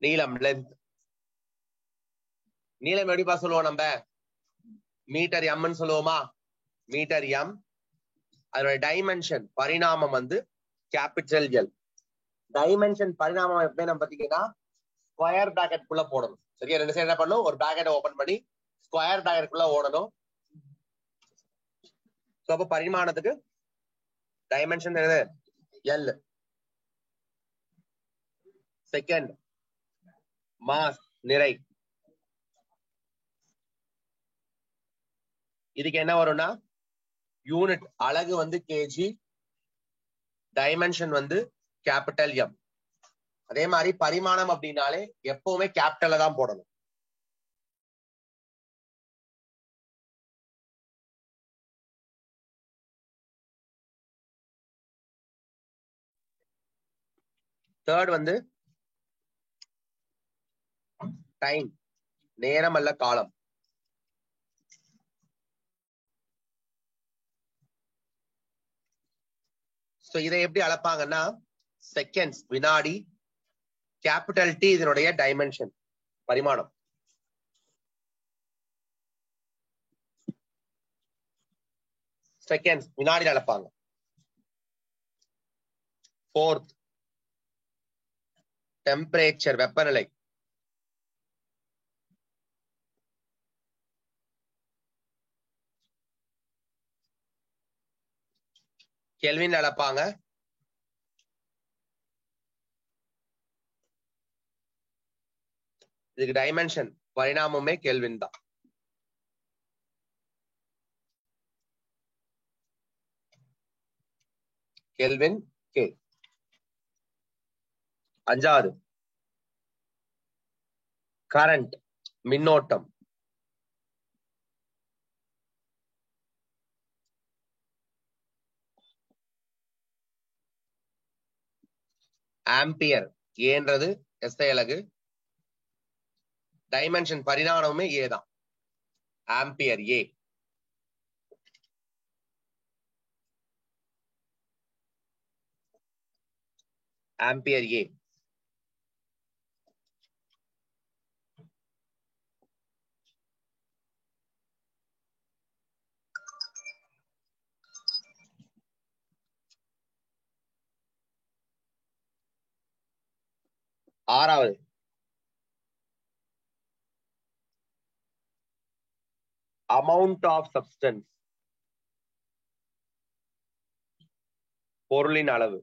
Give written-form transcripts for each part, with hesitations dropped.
நீளம் லென்த். நீளம் எப்படிப்பா சொல்லுவோம் நம்ம? மீட்டர் எம்னு சொல்லுவோமா? Metre M. அதோட டைமென்ஷன் பரிணாமம் வந்து கேபிட்டல் எல். டைமென்ஷன் பரிணாமம் எப்படி நம்ம பாத்தீங்கன்னா ஸ்கொயர் பிராக்கெட் குள்ள போடணும். சரியா? ரெண்டு சைடு என்ன பண்ணணும்? ஒரு பிராக்கெட்டை ஓபன் பண்ணி ஸ்கொயர் பிராக்கெட் குள்ள ஓடணும். அப்ப பரிமாணத்துக்கு டைமென்ஷன் எல். செகண்ட் மாஸ் நிறை. இதுக்கு என்ன வரும்னா யூனிட் அலகு வந்து கேஜி, டைமென்ஷன் வந்து கேபிட்டல் எம். அதே மாதிரி பரிமாணம் அப்படின்னாலே எப்பவுமே கேபிட்டல்ல தான் போடணும். தேர்ட் வந்து டைம், நேரம் அல்ல காலம். சோ இதை எப்படி அளப்பாங்கன்னா செகண்ட்ஸ், வினாடி. கேபிட்டல் டி இதனுடைய டைமென்ஷன் பரிமாணம். செகண்ட்ஸ் வினாடியில் அளப்பாங்க. ஃபோர்த் டெம்பரேச்சர், வெப்பநிலை. கெல்வின் அளப்பாங்க. இதுக்கு டைமென்ஷன் பரிணாமமே கெல்வின் தான். Kelvin K. அஞ்சாவது கரண்ட், மின்னோட்டம். ஆம்பியர், ஏன்றது எஸ்ஐ அலகு. டைமென்ஷன் பரிணாமமே ஏ தான். Ampere A. Ampere A. ஆறாவது அமௌண்ட் ஆஃப் சப்ஸ்டன்ஸ், பொருளின் அளவு.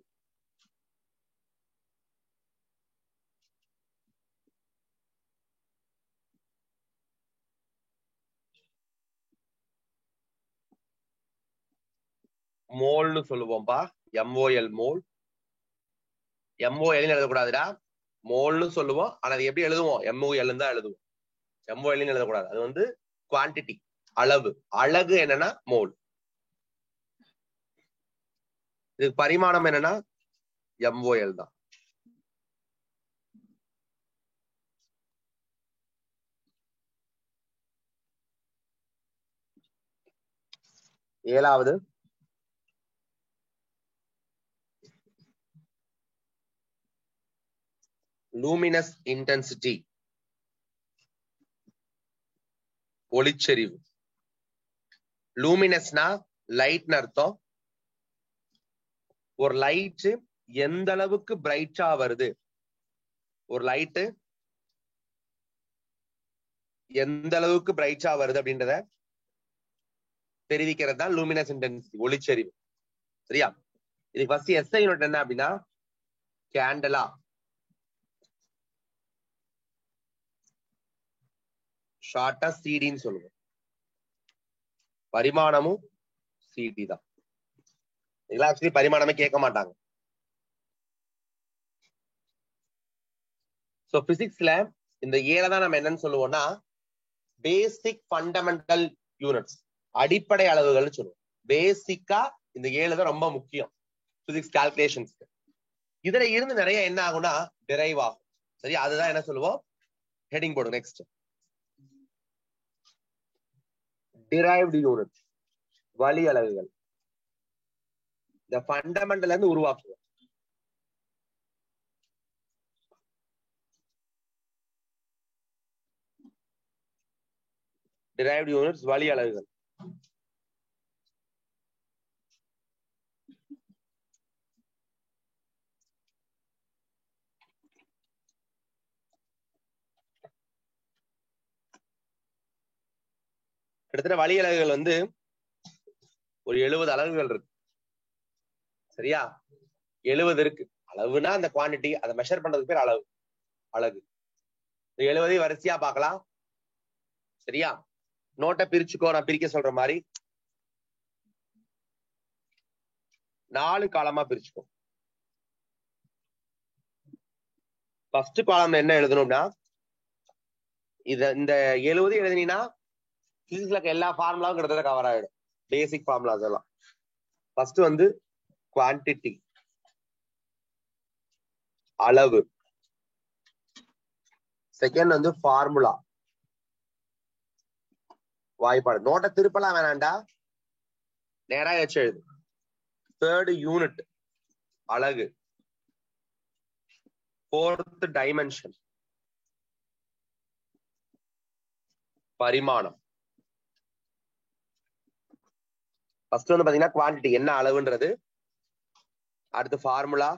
மோல்னு சொல்லுவோம்பா. MOL mole. எம்ஓஎல் எழுதக்கூடாதுடா, மோல்னு சொல்லுவோம். ஆனா அது எப்படி எழுதுவோம்? எம்ஓஎல் தான் எழுதுவோம். எம்ஓஎல் எழுதக்கூடாது. அது வந்து குவான்டிட்டி, அளவு. அலகு என்னன்னா மோல். இதுக்கு பரிமாணம் என்னன்னா எம்ஓஎல் தான். ஏழாவது லூமினஸ் இன்டென்சிட்டி, ஒளிச்செறிவு. லூமினஸ்னா லைட்னு அர்த்தம். ஒரு லைட் எந்த அளவுக்கு பிரைட்டா வருது, ஒரு லைட் எந்த அளவுக்கு பிரைட்டா வருது அப்படின்றத தெரிவிக்கிறது தான் லூமினஸ் இன்டென்சிட்டி, ஒளிச்செறிவு. சரியா? இதுக்கு ஃபர்ஸ்ட் எஸ்ஐ யூனிட் என்ன அப்படின்னா கேண்டலா. ஷார்ட்டா சிடின்னு சொல்லுவோம். பரிமாணமும் சிடி தான். இதெல்லாம் ஆக்சுவலி பரிமாணமே கேட்க மாட்டாங்க. சோ பிசிக்ஸ்ல இந்த ஏழை தான் நம்ம என்னன்னு சொல்லுவோம்னா பேசிக் ஃபண்டமெண்டல் யூனிட்ஸ், அடிப்படை அளவுகள் சொல்லுவோம். பேசிக்கா இந்த ஏழு தான் ரொம்ப முக்கியம் பிசிக்ஸ் கால்குலேஷன்ஸ்க்கு. இதுல இருந்து நிறைய என்ன ஆகும்னா டிரைவ் ஆகும். சரி, அதுதான் என்ன சொல்லுவோம், ஹெடிங் போடு. நெக்ஸ்ட் டிரைவ்டு யூனிட்ஸ், வழி அலகுகள். இந்த ஃபண்டமெண்டல்ல இருந்து உருவாக்குவோம். derived units வழி அலகுகள். கிட்டத்தட்ட வழி அலகுகள் வந்து ஒரு 70 அலகுகள் இருக்கு. சரியா? 70 இருக்கு. அளவுனா அந்த குவான்டிட்டி, அதை மெஷர் பண்றதுக்கு பேர் அளவு, அலகு. 70 வரிசையா பார்க்கலாம். சரியா? நோட்டை பிரிச்சுக்கோ, நான் பிரிக்க சொல்ற மாதிரி 4 காலமா பிரிச்சுக்கோ. ஃபர்ஸ்ட் காலம்ல என்ன எழுதணும்னா, இந்த 70 எழுதினீங்கன்னா பிசிக்ஸ்ல எல்லா ஃபார்முலாவும் கிட்டத்தட்ட கவர் ஆயிடும். பேசிக் ஃபார்முலா அதெல்லாம். ஃபர்ஸ்ட் வந்து குவான்டிட்டி, அளவு. செகண்ட் வந்து ஃபார்முலா, வாய்ப்பாடு. நோட்டை திருப்பலாம் வேணாண்டா, நேரா வச்சு எழுது. தேர்ட் யூனிட், அலகு. ஃபோர்த் டைமென்ஷன், பரிமாணம். ஃபர்ஸ்ட் வந்து பாத்தீங்கன்னா குவான்டிட்டி, என்ன அளவுன்றது. அடுத்து ஃபார்முலா,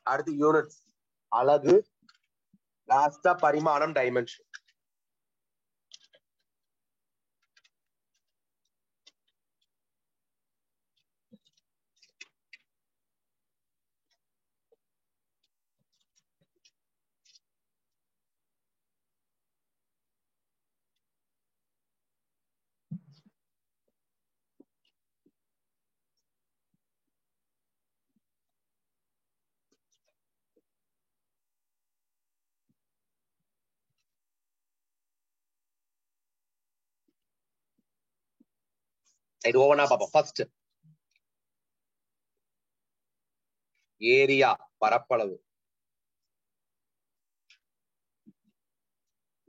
அடுத்து யூனிட்ஸ், அலகு, லாஸ்டா பரிமாணம், டைமென்ஷன். இது ஒவ்வொன்றா பார்ப்போம். ஃபர்ஸ்ட் ஏரியா, பரப்பளவு.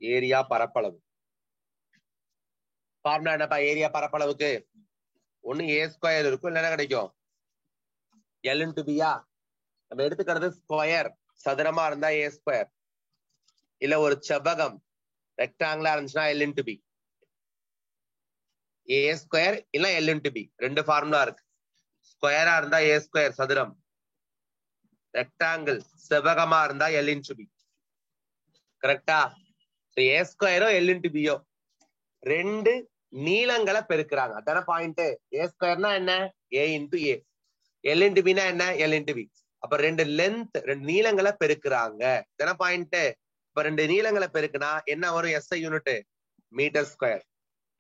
ஏரியா பரப்பளவு. ஃபார்முலா என்னப்பா ஏரியா பரப்பளவுக்கு? ஒண்ணு ஏ ஸ்கொயர் இருக்கும், இல்லைன்னா கிடைக்கும் எல் இன்டு பியா. நம்ம எடுத்துக்கிறது ஸ்கொயர், சதுரமா இருந்தா ஏ ஸ்கொயர், இல்ல ஒரு செவ்வகம் ரெக்டாங்கிளா இருந்துச்சுன்னா எல் இன்டு பி. ஏ ஸ்கொயர் இல்ல எல் இன்டு பி, ரெண்டு ஃபார்முலா இருக்கு. ஸ்கொயரா இருந்தா ஏ ஸ்கொயர் சதுரம், ரெக்டாங்கிள் செவ்வகமா இருந்தா எல் இன்டு பி. கரெக்டா? ஏ ஸ்கொயரோ எல் இன்டு பியோ ரெண்டு நீளங்களை பெருக்குறாங்க. அதான பாயிண்ட். ஏ ஸ்கொயர்னா என்ன? A into A. L into பினா என்ன? L into B. அப்ப ரெண்டு லென்த், ரெண்டு நீளங்களை பெருக்குறாங்க. இதான பாயிண்ட். இப்ப ரெண்டு நீளங்களை பெருக்குனா என்ன வரும்? SI unit metre square.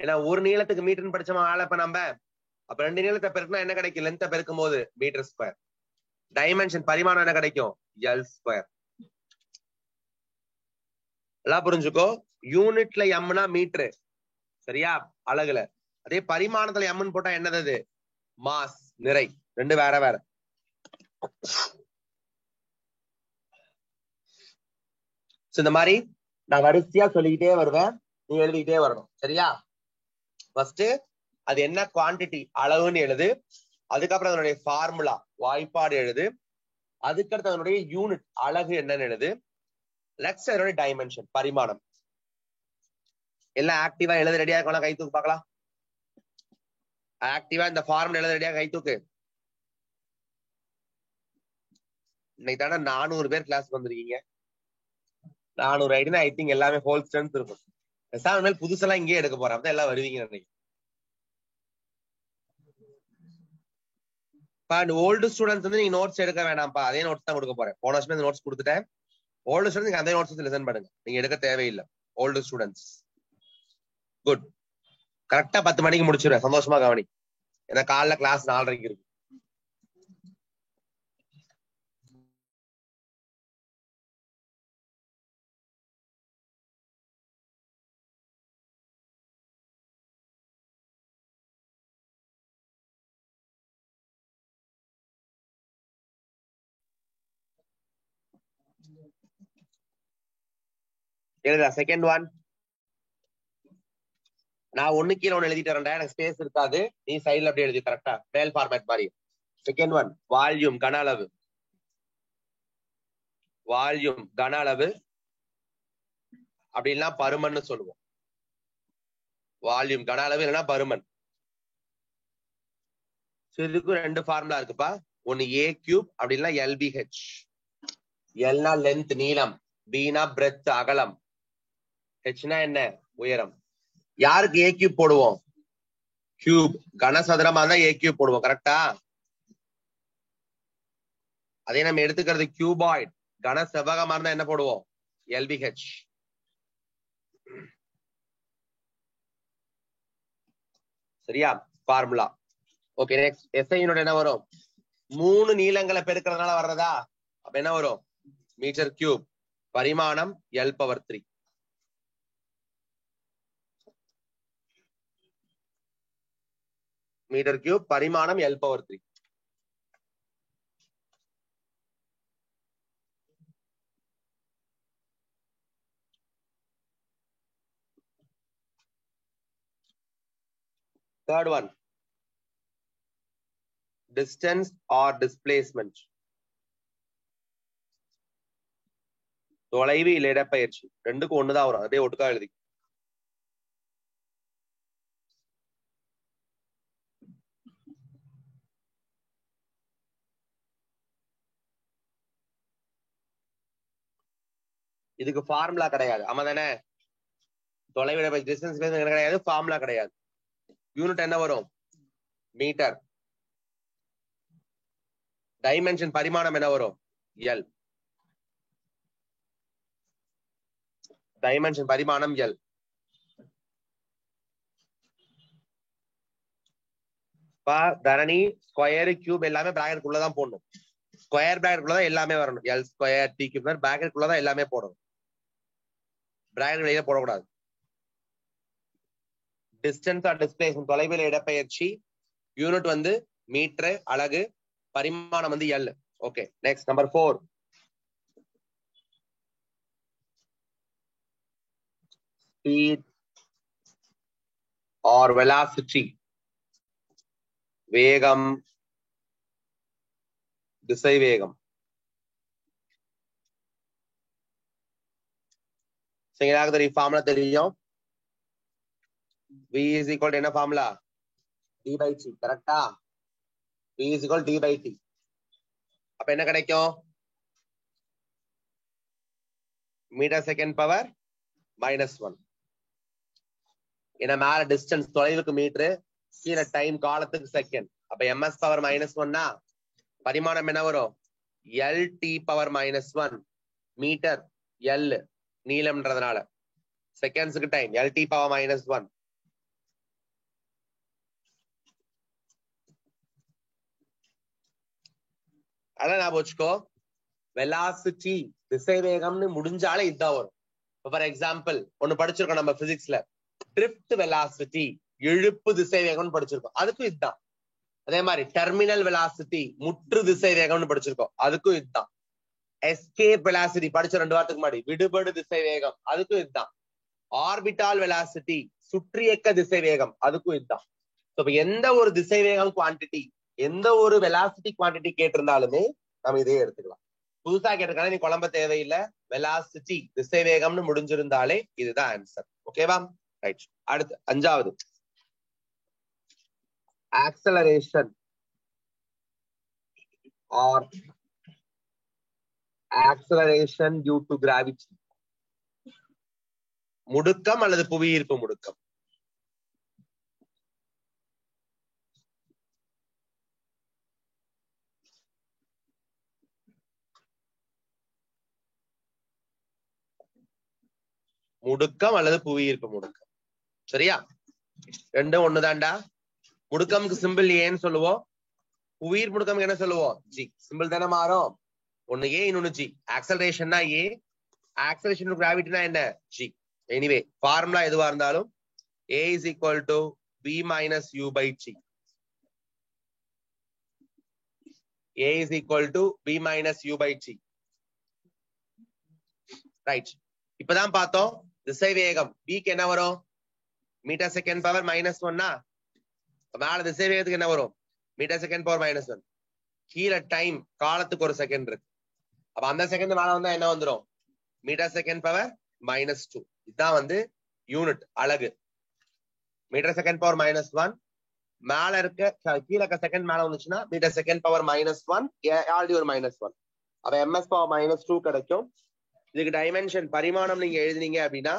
ஏன்னா ஒரு நீளத்துக்கு மீட்டர்னு படிச்சோமா இப்ப நம்ம. அப்ப ரெண்டு நீளத்தை பெருக்குனா என்ன கிடைக்கும்? லென்த்தை பெருக்கும் போது மீட்டர் ஸ்கொயர். டைமென்ஷன், பரிமாணம் என்ன கிடைக்கும்? L square. எல்லாம் புரிஞ்சுக்கோ. யூனிட்ல எம்னா மீட்டரு, சரியா? அலகுல. அதே பரிமாணத்துல எம்னு போட்டா என்னது? மாஸ், நிறை. ரெண்டு வேற வேற. இந்த மாதிரி நான் வரிசையா சொல்லிக்கிட்டே வருவேன், நீ எழுதிக்கிட்டே வரணும். சரியா? ஃபர்ஸ்ட் அது என்ன குவான்டிட்டி, அளவுன்னு எழுது. அதுக்கப்புறம் அதனுடைய ஃபார்முலா, வாய்ப்பாடு எழுது. அதுக்கடுத்து அதனுடைய யூனிட், அலகு என்னன்னு எழுது. நெக்ஸ்ட் அதனுடைய டைமென்ஷன், பரிமாணம். எல்லாம் ஆக்டிவா எழுத ரெடியா இருக்கணும். கை தூக்கு பார்க்கலாம். ஆக்டிவா இந்த ஃபார்முலா எழுத ரெடியா? கை தூக்கு. இன்னைக்கு தானே 400 பேர் கிளாஸ்க்கு வந்திருக்கீங்க. 400 ஐடினா ஐ திங்க் எல்லாமே ஹோல் ஸ்ட்ரென்த் இருக்கும். மேல் புதுசெல்லாம் இங்கேயே எடுக்க போறேன். அப்பதான் எல்லாம் வருவீங்க நினைக்கிறேன். ஓல்டு ஸ்டூடெண்ட்ஸ் வந்து நீங்க நோட்ஸ் எடுக்க வேணாம்ப்பா, அதே நோட்ஸ் தான் கொடுக்க போறேன். போன வருஷம் இந்த நோட்ஸ் கொடுத்துட்டேன். ஓல்டு ஸ்டூடெண்ட்ஸ் நீங்க அதே நோட்ஸ் லிசன் பண்ணுங்க, நீங்க எடுக்க தேவையில்லை. Old students good. கரெக்டா 10 மணிக்கு முடிச்சிருவேன். சந்தோஷமா கவனி. ஏன்னா காலைல கிளாஸ் 4:30 இருக்கு. எழுதா செகண்ட் ஒன். நான் ஒண்ணு கீழே ஒண்ணு எழுதிட்டு வரேன்டா, எனக்கு ஸ்பேஸ் இருக்காது. நீ சைட்ல அப்படியே எழுதி கரெக்டா மேல் ஃபார்மேட் மாதிரி. செகண்ட் ஒன் வால்யூம், கன அளவு. வால்யூம் கன அளவு, அப்படின்னா பருமன் சொல்லுவோம். வால்யூம் கன அளவு இல்லைன்னா பருமன். இதுக்கும் ரெண்டு ஃபார்முலா இருக்குப்பா. ஒன்னு ஏ கியூப் அப்படின்னா எல்பிஹெச். எல்னா லென்த் நீளம், பினா பிரெத் அகலம், ஹெச்னா என்ன உயரம். யாருக்கு ஏ கியூப் போடுவோம்? கியூப் கனசதுரமா இருந்தா ஏ கியூப் போடுவோம். கரெக்டா? அதே நம்ம எடுத்துக்கிறது கியூபாய்ட் கன செவ்வகமா இருந்தா என்ன போடுவோம்? எல்பிஹெச். சரியா? Formula. Okay, next SI unit என்ன வரும்? 3 நீளங்களை பெருக்கிறதுனால வர்றதா? அப்ப என்ன வரும்? Metre cube. பரிமாணம் L⁻3. மீட்டர் கியூப் பரிமாணம் L⁻3. Third one, distance or displacement. தொலைவு இல்ல இடப்பெயர்ச்சி, ரெண்டுக்கும் ஒண்ணுதான் வரும். அப்படியே ஒட்டுக்கா எழுதி. இதுக்கு ஃபார்முலா கிடையாது. ஆமா தானே? தொலைவு இடப்பெயர்ச்சி டிஸ்டன்ஸ் கிடையாது, ஃபார்முலா கிடையாது. யூனிட் என்ன வரும்? மீட்டர். டைமென்ஷன் பரிமாணம் என்ன வரும்? எல். டைமென்ஷன் பரிமாணம் எல். தரணி ஸ்கொயர் கியூப் எல்லாமே பிராக்கெட் குள்ளதான் போடணும். ஸ்கொயர் பிராக்கெட் குள்ளதான் எல்லாமே வரணும். L square T cube bracket குள்ளதான் எல்லாமே போடணும். பிராக்கெட் வெளியே போடக்கூடாது. டிஸ்டன்ஸ் ஆர் டிஸ்பிளேஸ்மென்ட் தொலைவில் இடப்பெயர்ச்சி. யூனிட் வந்து மீட்டர் அலகு, பரிமாணம் வந்து L. Okay, next number 4. Speed or velocity. வேகம், திசை வேகம். தெரியும், ஃபார்முலா தெரியும். V is equal to என்ன ஃபார்முலா? d/t. கரெக்டா? V is equal to d/t. அப்ப என்ன கிடைக்கும்? Metre second power -1. ஏன்னா மேல டிஸ்டன்ஸ் தொலைவுக்கு மீட்டர், கீழே டைம் காலத்துக்கு செகண்ட். அப்ப ms பவர் -1னா பரிமாணம் என்ன வரும்? LT பவர் -1 மீட்டர், L நீளம்ன்றதுனால, செகண்ட்ஸுக்கு டைம், LT பவர் -1. அதான் ஞாபகம் வச்சுக்கோ. வெலாசிட்டி திசை வேகம்னு முடிஞ்சாலே இதுதான் வரும். ஃபார் எக்ஸாம்பிள் ஒன்னு படிச்சிருக்கோம் நம்ம பிசிக்ஸ்ல, ட்ரிஃப்ட் வெலாசிட்டி, இழுப்பு திசை வேகம்னு படிச்சிருக்கோம். அதுக்கும் இதுதான். அதே மாதிரி டெர்மினல் வெலாசிட்டி, முற்று திசை வேகம்னு படிச்சிருக்கோம். அதுக்கும் இதுதான். எஸ்கேப் வெலாசிட்டி படிச்ச 2 வாரத்துக்கு முன்னாடி, விடுபடு திசை வேகம், அதுக்கும் இதுதான். ஆர்பிட்டால் வெலாசிட்டி, சுற்றியக்க திசை வேகம், அதுக்கும் இதுதான். எந்த ஒரு திசை வேகம் குவான்டிட்டி, எந்த ஒரு வெலாசிட்டி குவான்டிட்டி கேட்டிருந்தாலுமே நம்ம இதே எடுத்துக்கலாம். புதுசா கேட்டிருக்காங்க, நீ குழம்ப தேவையில்லை. வெலாசிட்டி திசை வேகம்னு முடிஞ்சிருந்தாலே இதுதான் ஆன்சர். ஓகேவா? ரைட். அடுத்து 5வது, acceleration or acceleration due to gravity. முடுக்கம் அல்லது புவியீர்ப்பு முடுக்கம். முடுக்கம் அல்லது புவியீர்ப்பு முடுக்கம். சரியா? ரெண்டும் ஒண்ணுதான்டா. முடுக்கம்க்கு சிம்பிள் ஏன்னு சொல்லுவோம், புவியீர்ப்பு முடுக்கம் என்ன சொல்லுவோம்? ஜி. சிம்பிள் தானே மாறும். ஒன்னு ஏ, இன்னொன்னு ஜி. ஆக்சலரேஷன்னா ஏ, ஆக்சலரேஷன் கிராவிட்டினா என்ன? ஜி. எனிவே ஃபார்முலா எதுவா இருந்தாலும் A is equal to V minus U by T. A is equal to V minus U by T. Right. இப்பதான் பார்த்தோம் திசை வேகம். Vக்கு என்ன வரும்? மீட்டர் செகண்ட் பவர் -1னா மேல திசை வேகத்துக்கு என்ன வரும்? Metre second power -1. கீழே டைம் காலத்துக்கு ஒரு செகண்ட் இருக்கு. அப்ப அந்த செகண்ட் மேல வந்தா என்ன வந்துரும் மீட்டர் செகண்ட் பவர் -2. இதுதான் வந்து யூனிட் அலகு. மீட்டர் செகண்ட் பவர் -1 மேல இருக்க கீழே இருக்க செகண்ட் மேல வந்துச்சுன்னா மீட்டர் செகண்ட் பவர் -1 ஆல்ரெடி ஒரு -1. அப்ப ms பவர் -2 கிடைக்கும். இதுக்கு டைமென்ஷன் பரிமாணம் நீங்க எழுதினீங்க அப்படின்னா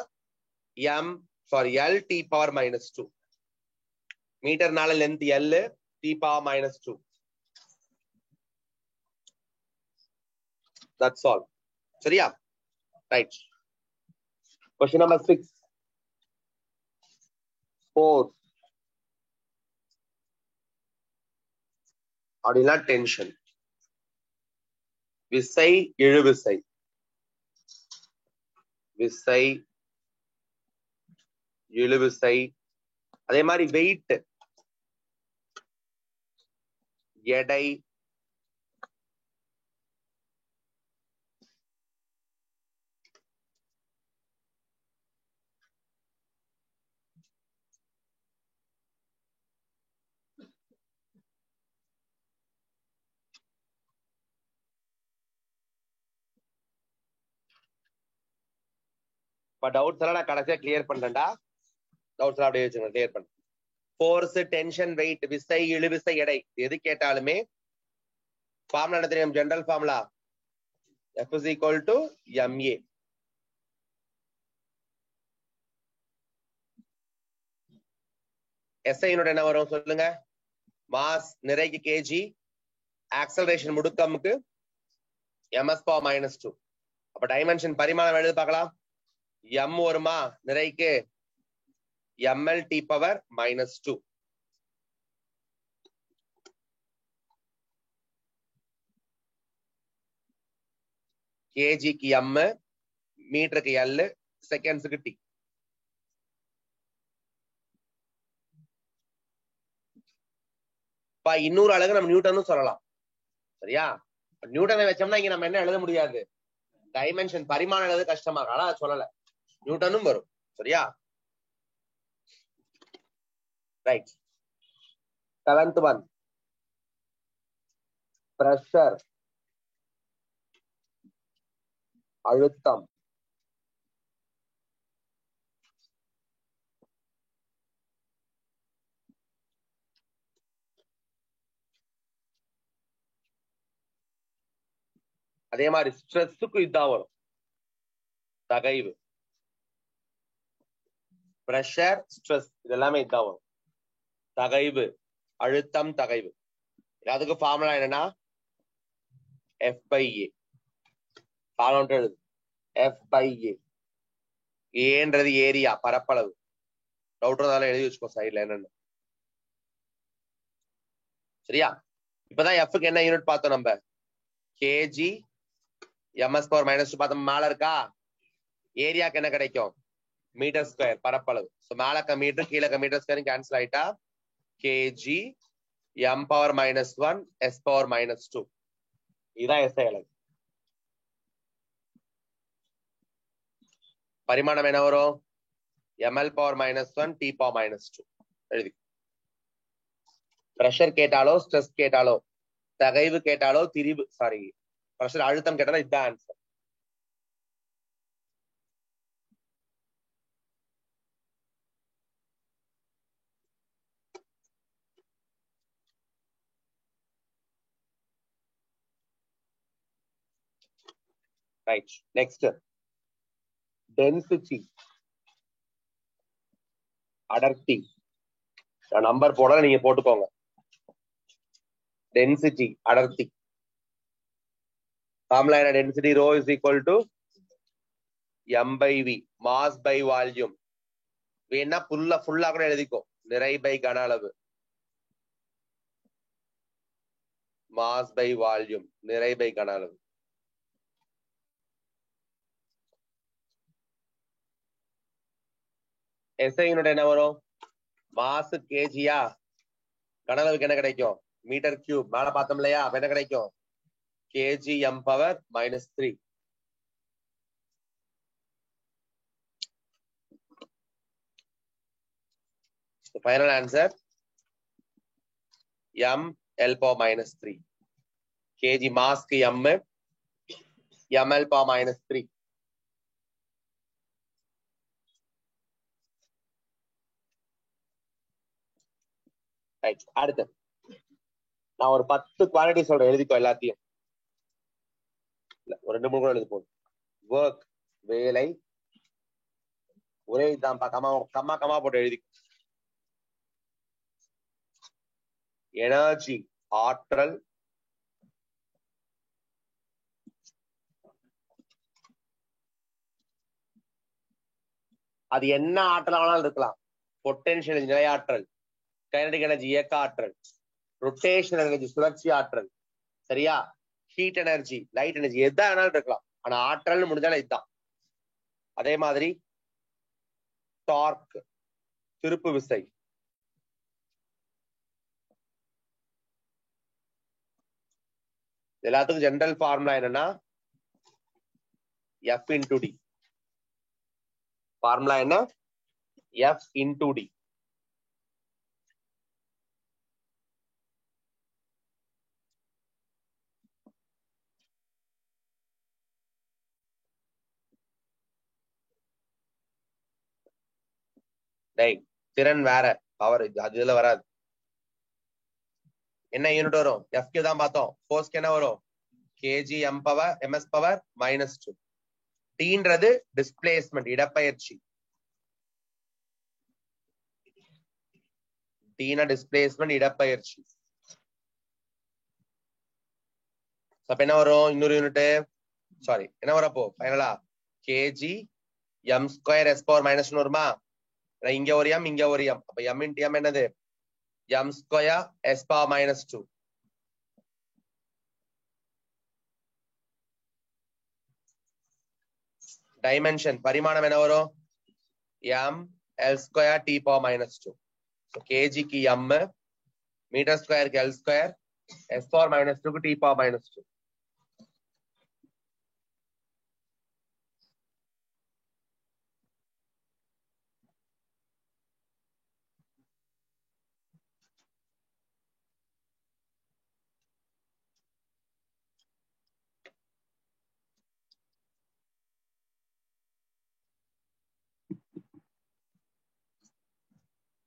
LT பவர் -2. மீட்டர்னால length L, T power -2. That's all. சரியா? Right. Question number 6. Force அப்படின்னா டென்ஷன். விசை இழுவிசை. விசை இழுவிசை. அதே மாதிரி வெயிட், எடை, டவுட்ஸ் எல்லாம் நான் கடைசியா கிளியர் பண்றேன்டா. டவுட்ஸ் எல்லாம் அப்படியே வச்சுங்க, கிளியர் பண்ண. ஃபோர்ஸ், டென்ஷன், வெயிட், விசை, இழுவிசை, எடை எது கேட்டாலுமே ஃபார்முலா என்ன தெரியும்? General formula F is equal to ma. SI unit என்ன வரும் சொல்லுங்க? மாஸ் நிறைக்கு kg, ஆக்சலரேஷன் முடுக்கமுக்கு ms பவர் -2. அப்ப டைமென்ஷன் பரிமாணம் எழுதி பார்க்கலாம். m வருமா நிறைக்கு mlt பவர் -2. kgக்கு m, மீட்டருக்கு l, செகண்ட்ஸுக்கு t. இன்னொரு அழகு நம்ம நியூட்டனும் சொல்லலாம். சரியா? நியூட்டனை வச்சோம்னா இங்க நம்ம என்ன எழுத முடியாது, டைமென்ஷன் பரிமாணம் எழுத கஷ்டமா இருக்கு. ஆனா சொல்லல, நியூட்டனும் வரும். சரியா? ரைட். 7th one. பிரஷர், அழுத்தம். அதே மாதிரி ஸ்ட்ரெஸ்ஸுக்கு இதுதான் வரும், தகைவு. பிரஷர், ஸ்ட்ரெஸ் இதெல்லாமே இதுதான் வரும். தகைவு, அழுத்தம், தகைவு. அதுக்கு ஃபார்முலா என்னன்னா F/A. F/A. ஏன்றது ஏரியா, பரப்பளவு. டவுட் இருந்தாலும் எழுதி வச்சுக்கோ சைட்ல என்னன்னு. சரியா? இப்பதான் எஃப்க்கு என்ன யூனிட் பார்த்தோம் நம்ம? kg, ms பவர் -2 பார்த்தோம். மேல இருக்கா? ஏரியாக்கு என்ன கிடைக்கும்? மீட்டர் ஸ்கொயர், பரப்பளவு. மேலக்க மீட்டர் கீழக்க மீட்டர் ஸ்கொயர் கேன்சல் ஆயிட்டா kg m power -1 s power -2. இதுதான் SI அலகு. பரிமாணம் என்ன வரும்? ml பவர் -1 t பவர் -2 எழுதி. பிரஷர் கேட்டாலோ, ஸ்ட்ரெஸ் கேட்டாலோ, தகைவு கேட்டாலோ, திரிவு பிரஷர் அழுத்தம் கேட்டாலோ இதுதான் ஆன்சர். ரைட். நெக்ஸ்ட் டென்சிட்டி, அடர்த்தி. நான் நம்பர் போடல, நீங்க போட்டுக்கோங்க. டென்சிட்டி, அடர்த்தி. ஃபார்முலா என்ன? Density rho is equal to m/v, mass by volume. வேணா ஃபுல்லா கூட எழுதிக்கோ, நிறை பை கன அளவு. மாஸ் பை வால்யூம், நிறை பை கன அளவு. SI யூனிட் என்ன வரும்? மாஸ் கேஜியா, கன அளவுக்கு என்ன கிடைக்கும்? Metre cube. மேல பார்த்தோம் இல்லையா? அப்ப என்ன கிடைக்கும்? kg m power -3. Final answer m l power -3. kg மாஸ்க்கு m, ml power minus 3. Right, அடுத்து நான் ஒரு 10 குவாலிட்டி சொல்றேன், எழுதிக்கோ எல்லாத்தையும். ஒரு 2 3 கூட எழுதி போதும். ஒர்க் வேலை, ஒரே இதான்ப்பா, கமா போட்டு எழுதி. எனர்ஜி ஆற்றல், அது என்ன ஆற்றல் ஆனாலும் இருக்கலாம். பொட்டன்ஷியல் நிலையாற்றல், கைனடிக் எனர்ஜி இயக்க ஆற்றல், ரொட்டேஷன் எனர்ஜி சுழற்சி ஆற்றல், சரியா, ஹீட் எனர்ஜி, லைட் எனர்ஜி, எதா வேணாலும் இருக்கலாம். ஆனா ஆற்றல்னு முடிஞ்சாலும் இதுதான். அதே மாதிரி டார்க் திருப்பு விசை, எல்லாத்துக்கும் ஜெனரல் ஃபார்முலா என்னன்னா F into D. ஃபார்முலா என்ன? F into D. திறன் வேற, பவர் அது இதுல வராது. என்ன யூனிட் வரும்? F தான் பார்த்தோம். ஃபோர்ஸ்க்கு என்ன வரும்? kg m power ms power -2. Dன்றது டிஸ்பிளேஸ்மெண்ட், இடப்பெயர்ச்சி. Dனா டிஸ்பிளேஸ்மெண்ட், இடப்பெயர்ச்சி. அப்ப என்ன வரும்? இன்னொரு யூனிட், சாரி, என்ன வரப்போ ஃபைனலா kg m² s பவர் -1 வருமா? இங்க ஒரு m, இங்க ஒரு m. அப்ப m into m என்னது? m² s power -2. டைமென்ஷன், பரிமாணம் என்ன வரும்? m l² t power -2. So kg க்கு m, மீட்டர் ஸ்கொயருக்கு l², s பவர் -2 க்கு t பவர் -2.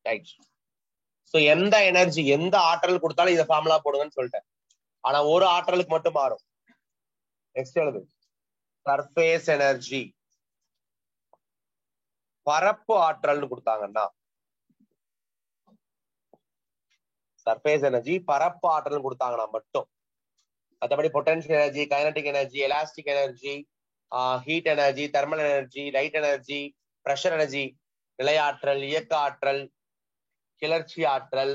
ரைட். சோ எந்த எனர்ஜி, எந்த ஆற்றல் கொடுத்தாலும் இத ஃபார்முலா போடுங்கன்னு சொல்லிட்டேன். ஆனா ஒரு ஆற்றலுக்கு மட்டும் மாறும். நெக்ஸ்ட் எழுது. சர்ஃபேஸ் எனர்ஜி, பரப்பு ஆற்றல்னு கொடுத்தாங்கன்னா, சர்ஃபேஸ் எனர்ஜி பரப்பு ஆற்றல் கொடுத்தாங்கன்னா மட்டும். மற்றபடி potential energy, kinetic energy, elastic energy, heat energy, thermal energy, light energy, pressure energy, நிலையாற்றல், இயக்க ஆற்றல், கிளர்ச்சி ஆற்றல்,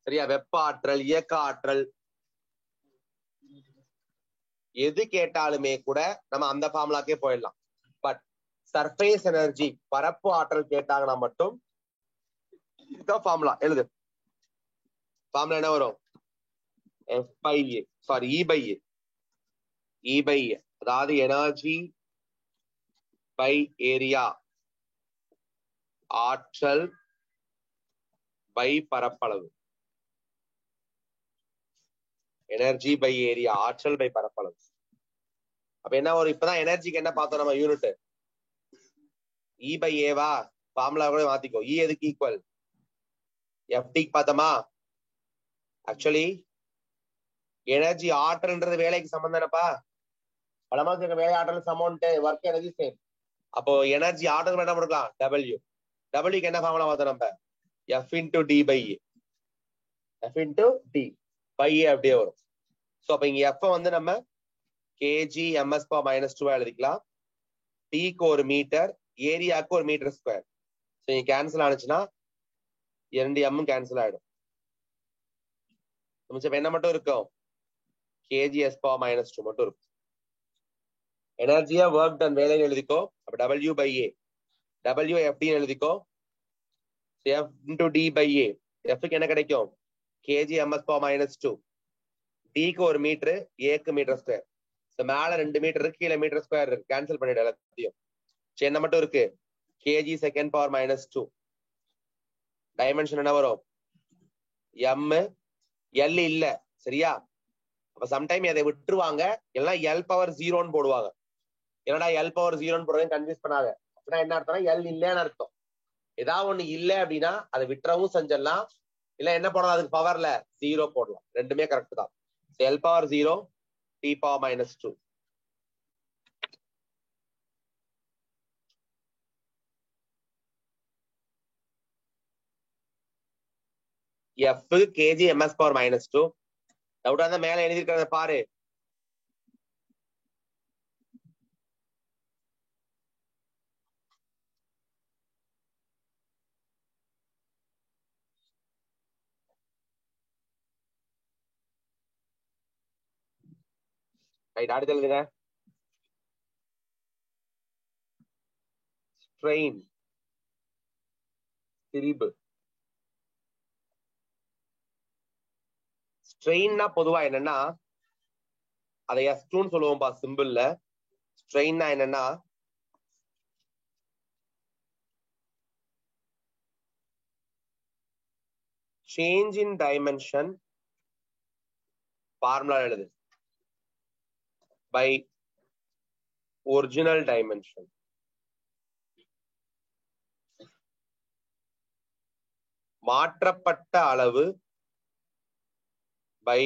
சரியா, வெப்ப ஆற்றல், இயக்க ஆற்றல், எது கேட்டாலுமே கூட நம்ம அந்த ஃபார்முலாக்கே போயிடலாம். பட் சர்ஃபேஸ் எனர்ஜி, பரப்பு ஆற்றல் கேட்டாங்கன்னா மட்டும் இதுதான் ஃபார்முலா. எழுது. ஃபார்முலா என்ன வரும்? F/A, sorry, E/A. E/A, அதாவது எனர்ஜி பை ஏரியா, ஆற்றல் பை பரப்பளவு. எனர்ஜி பை ஏரியா, ஆற்றல் பை பரப்பளவு. அப்ப என்ன வரும்? இப்பதான் எனர்ஜிக்கு என்ன பார்த்தோம் நம்ம யூனிட்? E/A வா? ஃபார்முலா கூட மாத்திக்கோ. E எதுக்கு ஈக்குவல்? FD பார்த்தோமா? ஆக்சுவலி எனர்ஜி ஆற்றல்ன்றது வேலைக்கு சம்பந்தம்ப்பா. பலமா வேலை ஆற்றல் சமம்ட்டு, ஒர்க் எனர்ஜி சேம். அப்போ எனர்ஜி ஆற்றல் என்ன கொடுக்கலாம்? W. Wக்கு என்ன ஃபார்முலா பார்த்தோம் நம்ம? F into D/A. F into D/A அப்படியே வரும். சோ அப்ப இங்க F வந்து நம்ம kg ms பவர் -2 எழுதிக்கலாம். Tக்கு ஒரு மீட்டர், ஏரியாக்கு ஒரு மீட்டர் ஸ்கொயர். சோ இங்க கேன்சல் ஆனிச்சுன்னா 2 m கேன்சல் ஆயிடும். என்ன மட்டும் இருக்கும்? kg s பவர் -2 மட்டும் இருக்கும். எனர்ஜியா ஒர்க் டன், வேலைன்னு எழுதிக்கோ. அப்ப W/A, W FD எழுதிக்கோ. F into D/A. F க்கு என்ன கிடைக்கும்? kg ms power -2. Dக்கு ஒரு மீட்டர், ஏக்கு மீட்டர் ஸ்கொயர். மேல 2 மீட்டர் இருக்கு, கீழே மீட்டர் ஸ்கொயர் இருக்கு. கேன்சல் பண்ணிடு எல்லாத்தையும். என்ன மட்டும் இருக்கு? kg second power -2. டைமென்ஷன் என்ன வரும்? m, l இல்ல, சரியா? அப்ப சம்டைம் அதை விட்டுருவாங்க, எல்லாம் l பவர் 0ன்னு போடுவாங்க. என்னடா எல் பவர் 0ன்னு போடுறதையும் கன்ஃபியூஸ் பண்ணாத. அப்படின்னா என்ன அர்த்தம்னா எல் இல்லைன்னு அர்த்தம். ஏதாவது ஒண்ணு இல்லை அப்படின்னா அதை விட்டுறவும் செஞ்சிடலாம், இல்ல என்ன போடலாம், அதுக்கு பவர்ல 0 போடலாம். ரெண்டுமே கரெக்ட் தான். L power 0 t power -2. f kg ms power -2. டவுட்டா இருந்தா மேல எழுதிருக்கிறத பாரு. ரைட், அடுத்து எழுதுங்க. ஸ்ட்ரெயின் திரிபு. ஸ்ட்ரெயின்னா பொதுவா என்னன்னா அதை S2ன்னு சொல்லுவோம்பா சிம்பிள்ல. ஸ்ட்ரெயின்னா என்னன்னா சேஞ்ச் இன் டைமென்ஷன், ஃபார்முலா எழுது, பை ஒரிஜினல் டைமென்ஷன். மாற்றப்பட்ட அளவு பை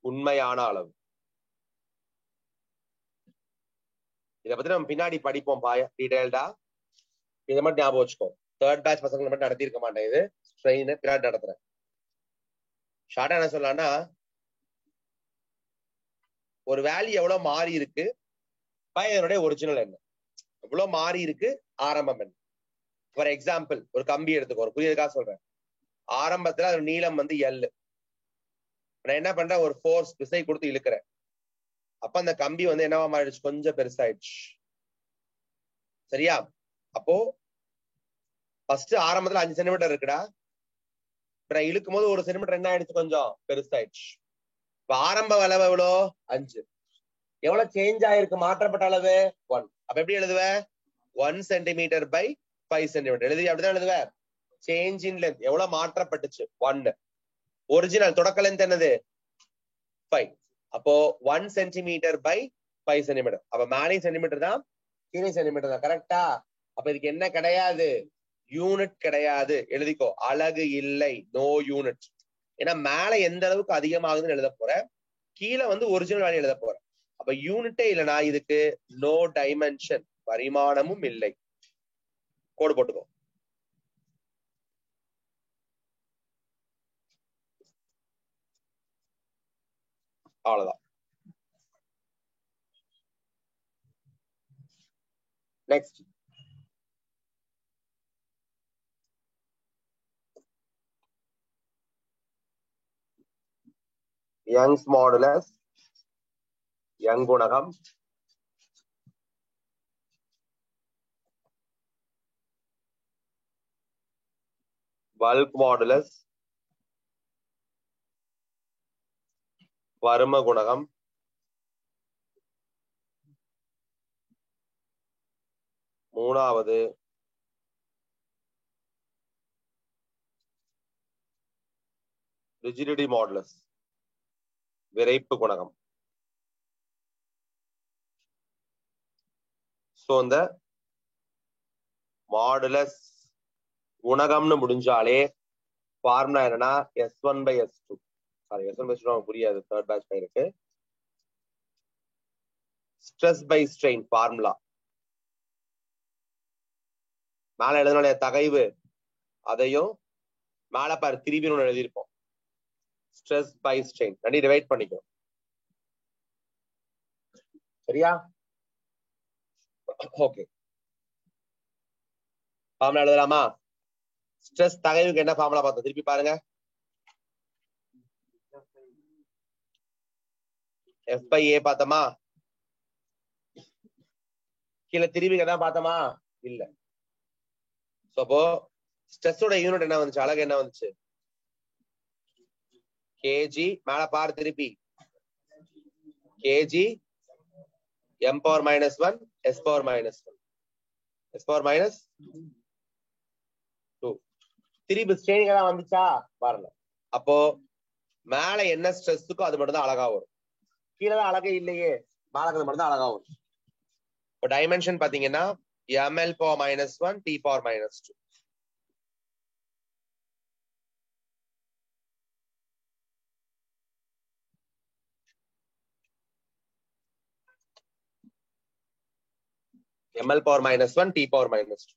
உண்மையான அளவு. இதை பத்தி நம்ம பின்னாடி படிப்போம் டீடைல்டா. இதை மட்டும் ஞாபகம் வச்சுக்கோ. தேர்ட் பேட்ச் பசங்க மட்டும் நடத்திருக்க மாட்டேன், இது ஸ்ட்ரெயின் பின்னாடி நடத்துறேன். ஷார்ட்டா என்ன சொல்லலாம்னா ஒரு வேல்யூ எவ்வளவு மாறி இருக்கு பை அதனுடைய ஒரிஜினல் என்ன, எவ்வளவு மாறி இருக்கு ஆரம்பம் என்ன. ஃபார் எக்ஸாம்பிள் ஒரு கம்பி எடுத்துக்கோ, ஒரு புரியுதுக்காக சொல்றேன். ஆரம்பத்துல அதோட நீளம் வந்து L. நான் என்ன பண்றேன், ஒரு ஃபோர்ஸ் விசை கொடுத்து இழுக்கிறேன். அப்ப அந்த கம்பி வந்து என்னவா மாறிடுச்சு, கொஞ்சம் பெருசாயிடுச்சு. சரியா? அப்போ ஃபர்ஸ்ட் ஆரம்பத்துல 5 சென்டிமீட்டர் இருக்குடா, இப்ப நான் இழுக்கும் போது 1 சென்டிமீட்டர் என்ன ஆயிடுச்சு, கொஞ்சம் பெருசாயிடுச்சு. இப்ப ஆரம்ப அளவு எவ்வளோ 5. எவ்வளவு சேஞ்ச் ஆயிருக்கு, மாற்றப்பட்ட அளவு 1. அப்ப எப்படி எழுதுவ, 1 சென்டிமீட்டர் பை 5 சென்டிமீட்டர் எழுதி அப்படிதான் எழுதுவ. சேஞ்ச் இன் லென்த் எவ்வளவு மாற்றப்பட்டுச்சு 1. ஒரிஜினல் தொடக்க லென்த் என்னது 5. அப்போ 1 சென்டிமீட்டர் பை 5 சென்டிமீட்டர். அப்ப மேலே சென்டிமீட்டர் தான், கீழே சென்டிமீட்டர் தான். கரெக்டா? அப்ப இதுக்கு என்ன கிடையாது, யூனிட் கிடையாது. எழுதிக்கோ, அலகு இல்லை, நோ யூனிட். ஏன்னா மேல எந்த அளவுக்கு அதிகமாகுதுன்னு எழுத போற, கீழே வந்து ஒரிஜினல் வேல்யூ எழுத போற. அப்ப யூனிட்டே இல்லைனா இதுக்கு நோ டைமென்ஷன், பரிமாணமும் இல்லை. கோடு போட்டுக்கோ. அவ்வளவுதான். நெக்ஸ்ட் யங்ஸ் மாடுலஸ், யங் குணகம், பல்க் மாடுலஸ், வரும குணகம், மூணாவது ரிஜிடிட்டி மாடுலஸ், விரைப்பு குணகம். சோ இந்த மாடுலஸ் குணகம்னு முடிஞ்சாலே ஃபார்முலா என்னன்னா S1/S2. சாரி, S1/S2 புரியாது, தேர்ட் பேட்ச் பையனுக்கு. ஸ்ட்ரெஸ் பை ஸ்ட்ரெயின் ஃபார்முலா மேல எழுதினாலே தகைவு, அதையும் மேல பாரு திருப்பி ஒன்று எழுதியிருப்போம். ஸ்ட்ரெஸ் பை ஸ்ட்ரெயின் ரெண்டு டிவைட் பண்ணிக்கணும். சரியா? ஓகே, ஃபார்முலா எழுதலாமா? ஸ்ட்ரெஸ் தகைவுக்கு என்ன ஃபார்முலா பார்த்தோம், திருப்பி பாருங்க. F/A பார்த்தோமா? கீழே திருப்பி தான் பார்த்தோமா? இல்ல. அப்போ ஸ்ட்ரெஸ்ஸோட யூனிட் என்ன வந்துச்சு, அழகு என்ன வந்துச்சு, கேஜி. மேல பாரு திருப்பி, KG m power -1 s power -1 s power -2. திருப்பி ஸ்ட்ரெயினுக்கு தான் வந்துச்சா, வரல. அப்போ மேல என்ன ஸ்ட்ரெஸ்ஸுக்கோ அது மட்டும் தான் அழகா வரும், கீழே தான் அழகே இல்லையே, மேல மட்டும் தான் அழகா வரும். இப்போ டைமென்ஷன் பாத்தீங்கன்னா ml power -1 t power -2. ml power -1 t power -2.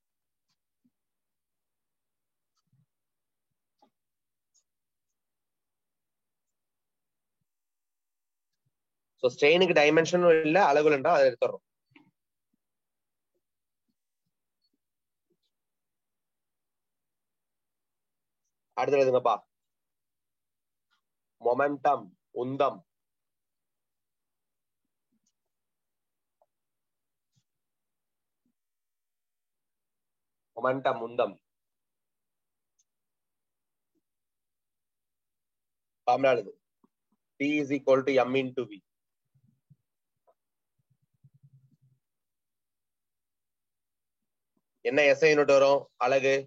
So ஸ்ட்ரெயினுக்கு டைமென்ஷனும் இல்ல அளவுகள் என்றால் அதை எடுத்துறோம். அடுத்து எழுதுங்கப்பா. மொமெண்டம் உந்தம். மொமெண்டம் உந்தம் ஃபார்முலா எழுது. T is equal to m into v. என்ன SI யூனிட் வரும்? அலகு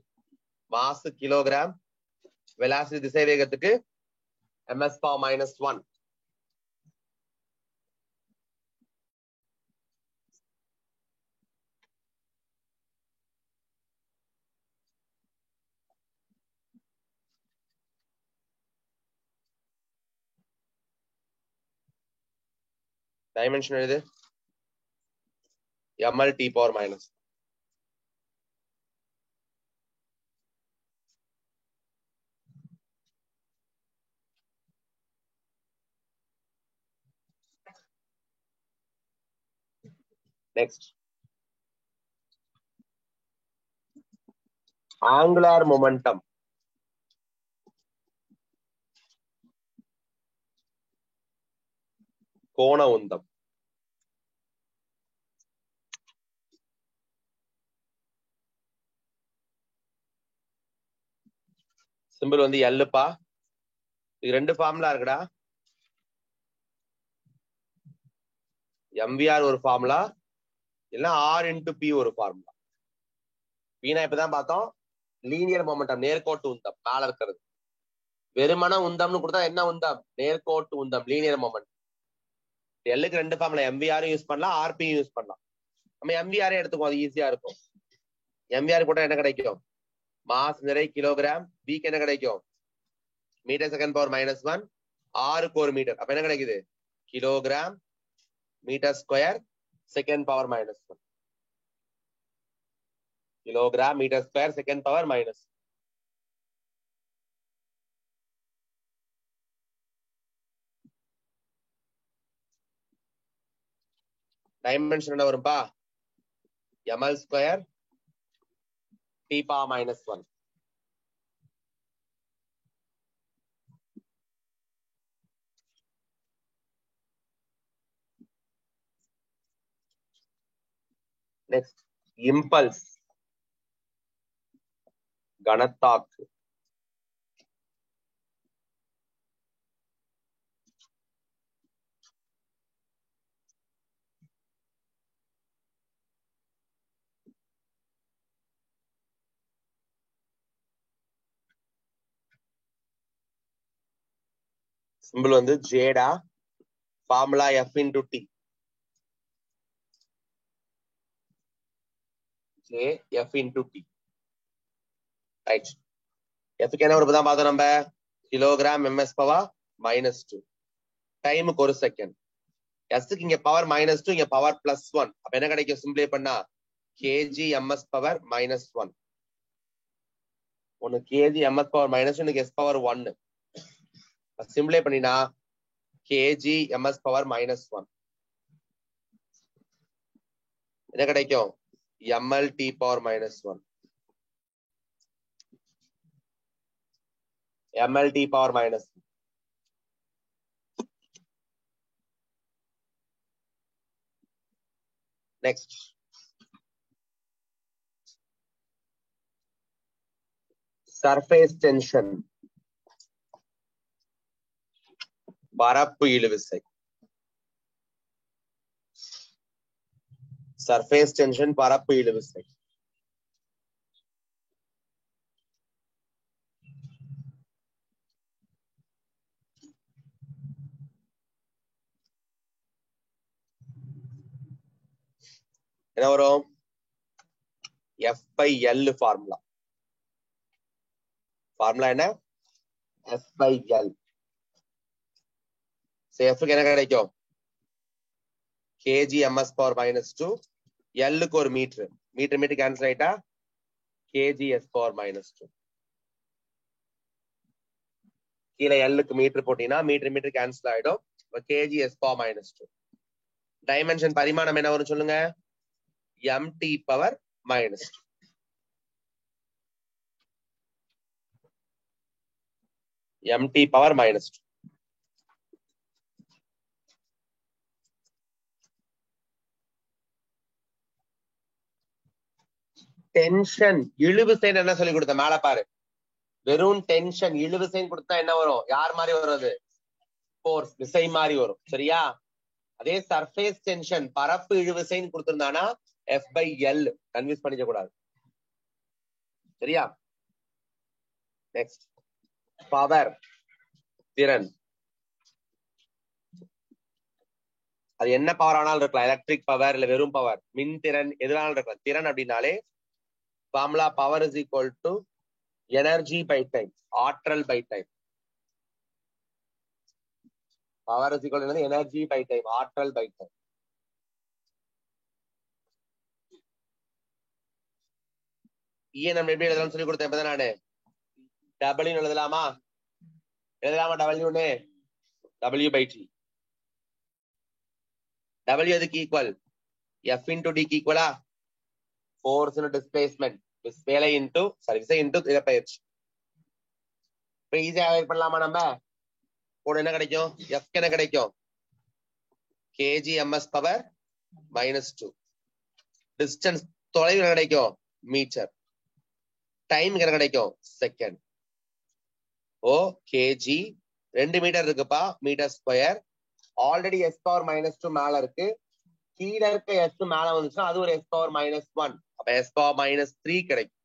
மாஸ் கிலோகிராம். வெலாசிட்டி திசை வேகத்துக்கு ms power -1. டைமென்ஷன் எழுது. ml t power -. Next angular momentum. கோண உந்தம். சிம்பிள் வந்து எல்லுப்பா. இது ரெண்டு ஃபார்முலா இருக்குடா. MVR ஒரு ஃபார்முலா, இல்ல R into P ஒரு ஃபார்முலா. வீணா இப்பதான் பார்த்தோம். லீனியர் மொமெண்டம் நேர்கோட்டு உந்தம் மேல இருக்கிறது. வெறுமன உந்தம்னு கொடுத்தா என்ன உந்தம்? நேர்கோட்டு உந்தம், லீனியர் மொமெண்ட். எல்லுக்கு ரெண்டு ஃபார்முலா, MVR யூஸ் பண்ணலாம், RP யூஸ் பண்ணலாம். நம்ம MVR எடுத்துக்கோ, அது ஈஸியா இருக்கும். MVR கூட என்ன கிடைக்கும்? மாஸ் நிறை கிலோகிராம். வீக் என்ன கிடைக்கும்? Metre second power -1. ஆறுக்கு ஒரு மீட்டர். அப்ப என்ன கிடைக்குது? Kilogram metre square second power -1. Kilogram metre square second power -. Dimension என்ன வரும்பா? ml square t power -1. Next impulse கனத்தாக்கு. சிம்பிள் வந்து ஜேடா. Formula F into T. J F into T. Right. Fக்கு என்ன ஒரு தான் பார்த்தோம் நம்ம? Kilogram ms power -2. டைமுக்கு ஒரு செகண்ட். எஸ்க்கு இங்க பவர் -2, இங்க பவர் +1. அப்ப என்ன கிடைக்கும்? சிம்பிளை பண்ணா kg ms பவர் -1. ஒன்னு kg ms பவர் -1, இன்னைக்கு s பவர் 1. சிம்பிளை பண்ணினா kg ms பவர் -1 என்ன கிடைக்கும்? ml t power -1. ml t power -. Next surface tension, பரப்பு இழுவிசை. சர்ஃபேஸ் டென்ஷன், பரப்பு இழுவிசை. என்ன வரும்? F by L formula. Formula என்ன? F by L. F க்கு என்ன கிடைக்கும்? kg ms power minus 2. L க்கு ஒரு மீட்டர். மீட்டர் கேன்சல் ஆயிட்டா kg s power minus 2. கீழே L க்கு மீட்டர் போட்டீங்கன்னா மீட்டர் கேன்சல் ஆயிடும். kg s power minus 2. Dimension பரிமாணம் என்ன வரும் சொல்லுங்க? mt power minus 2. mt power minus 2. Tension இழுவிசைன்னு என்ன சொல்லி கொடுத்த? மேல பாரு. வெறும் டென்ஷன் இழுவிசைன்னு கொடுத்தா என்ன வரும்? யார் மாதிரி வரும்? ஃபோர்ஸ் விசை மாதிரி வரும். சரியா? அதே சர்ஃபேஸ் டென்ஷன் பரப்பு இழுவிசைன்னு கொடுத்திருந்தானா F by L. கன்வியூஸ் பண்ணிக்க கூடாது. சரியா? நெக்ஸ்ட் பவர் திறன். அது என்ன பவர் ஆனாலும் இருக்கலாம். எலக்ட்ரிக் பவர் இல்ல வெறும் பவர், மின் திறன் எதுனாலும் இருக்கலாம். திறன் அப்படின்னாலே formula power is equal to energy by time, ஆற்றல் by time. Power is equal to energy by time, ஆற்றல் பை டைம். நம்ம எப்படி எழுதலாம் சொல்லி கொடுத்தேன் இப்பதான் நானு. டபிள்யூ எழுதலாமா? எழுதலாமா? டபிள்யூன்னு W by T. W எதுக்கு ஈக்குவல்? F into D க்கு ஈக்குவலா? ஃபோர்ஸ் இன்டு டிஸ்பிளேஸ்மெண்ட், வேலை இன்டு விசை இன்டு இடப்பெயர்ச்சி. இப்ப ஈஸியா பண்ணலாமா? நம்ம கூட என்ன கிடைக்கும்? F என்ன கிடைக்கும்? kg ms power minus 2. Distance தொலைவு என்ன கிடைக்கும்? மீட்டர். டைம் என்ன கிடைக்கும்? செகண்ட். ஓ kg 2 மீட்டர் இருக்குப்பா, metre square. Already s power minus 2 மேல இருக்கு. கீழே இருக்க s மேல வந்துச்சுன்னா அது ஒரு s பவர் minus 1. அப்ப s பவர் minus 3 கிடைக்கும்.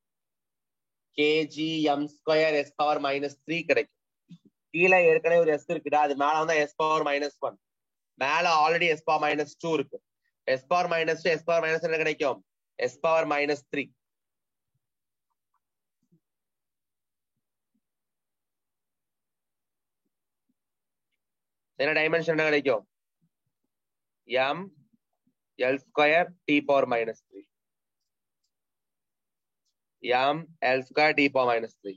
kg m square s power minus 3 கிடைக்கும். கீழே ஏற்கனவே ஒரு s இருக்குடா, அது மேல வந்தா s பவர் minus 1. மேல ஆல்ரெடி s பவர் minus 2 இருக்கு. s power minus 2 s power minus என்ன கிடைக்கும்? s power minus 3. என்ன டைமென்ஷன் என்ன கிடைக்கும்? m l square t power minus 3. m l square t power minus 3.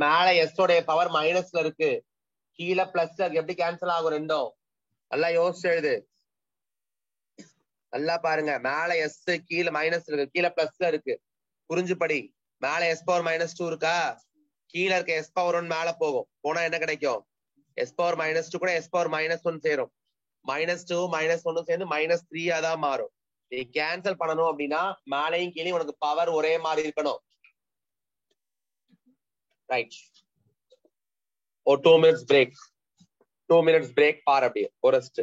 மேல s உடைய பவர் மைனஸ்ல இருக்கு, கீழே பிளஸ்ல இருக்கு. எப்படி கேன்சல் ஆகும் ரெண்டும்? நல்லா யோசிச்சு எழுது. நல்லா பாருங்க. மேல s கீழே மைனஸ் இருக்கு, கீழே பிளஸ்ல இருக்கு. புரிஞ்சு படி. மேல s பவர் minus 2 இருக்கா, கீழே இருக்க s பவர் 1 மேல போகும். போனா என்ன கிடைக்கும்? s பவர் minus 2 கூட s பவர் minus 1 சேரும். -2 -1 சேர்ந்து -3 தான் மாறும். நீ கேன்சல் பண்ணணும் அப்படின்னா மேலையும் கீழே உனக்கு பவர் ஒரே மாதிரி இருக்கணும். ரைட். ஒரு 2 minutes பிரேக். 2 minutes பிரேக் பார். அப்படியே ஒரு rest.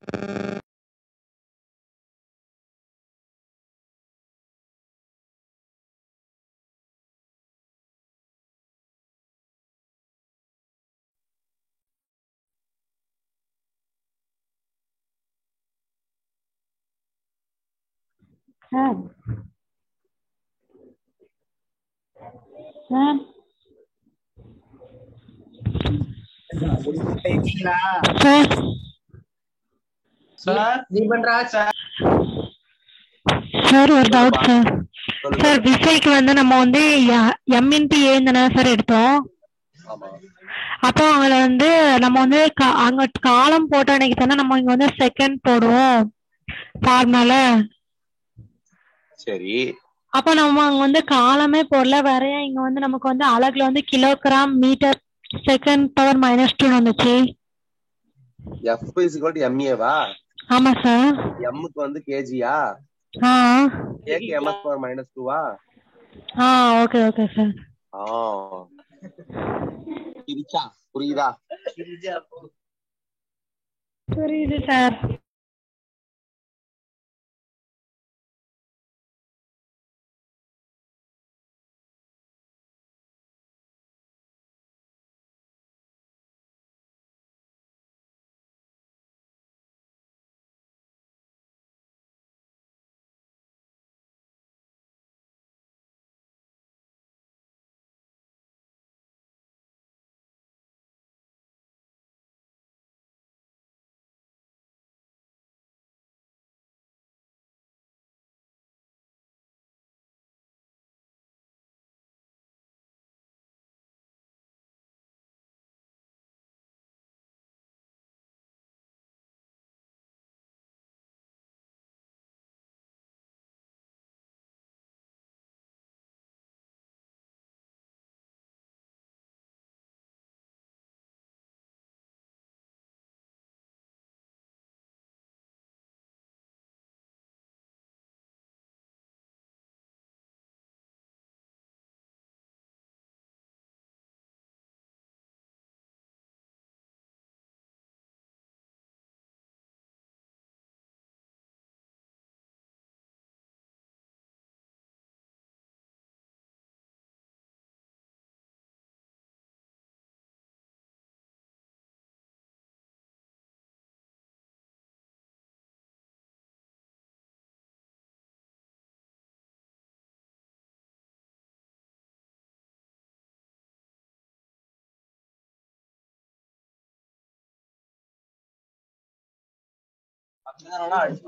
Sir sir sir sir நீ பண்றா சார் சார் ஒரு டவுட் சார் சொல்லுங்க. சார் விசைக்கு வந்து நம்ம வந்து எம்இன்டி ஏன்னு சார் எடுத்தோம். ஆமா அப்போ அதுல வந்து நம்ம வந்து அங்க காலம் போட்ட அன்னைக்கு தானே நம்ம இங்க வந்து செகண்ட் போடுவோம் ஃபார்முலால. சரி அப்ப நம்ம அங்க வந்து காலமே போடல, வேற ஏன் இங்க வந்து நமக்கு வந்து அலகுல வந்து கிலோகிராம் மீட்டர் செகண்ட் பவர் -2 வந்துச்சு? F = MA வா? ஆமா சார். M-க்கு வந்து kgயா? ஆ K-க்கு ms⁻²? ஆ ஓகே ஓகே சார். பிரிச்சா புரியுதா? புரியுது சார்.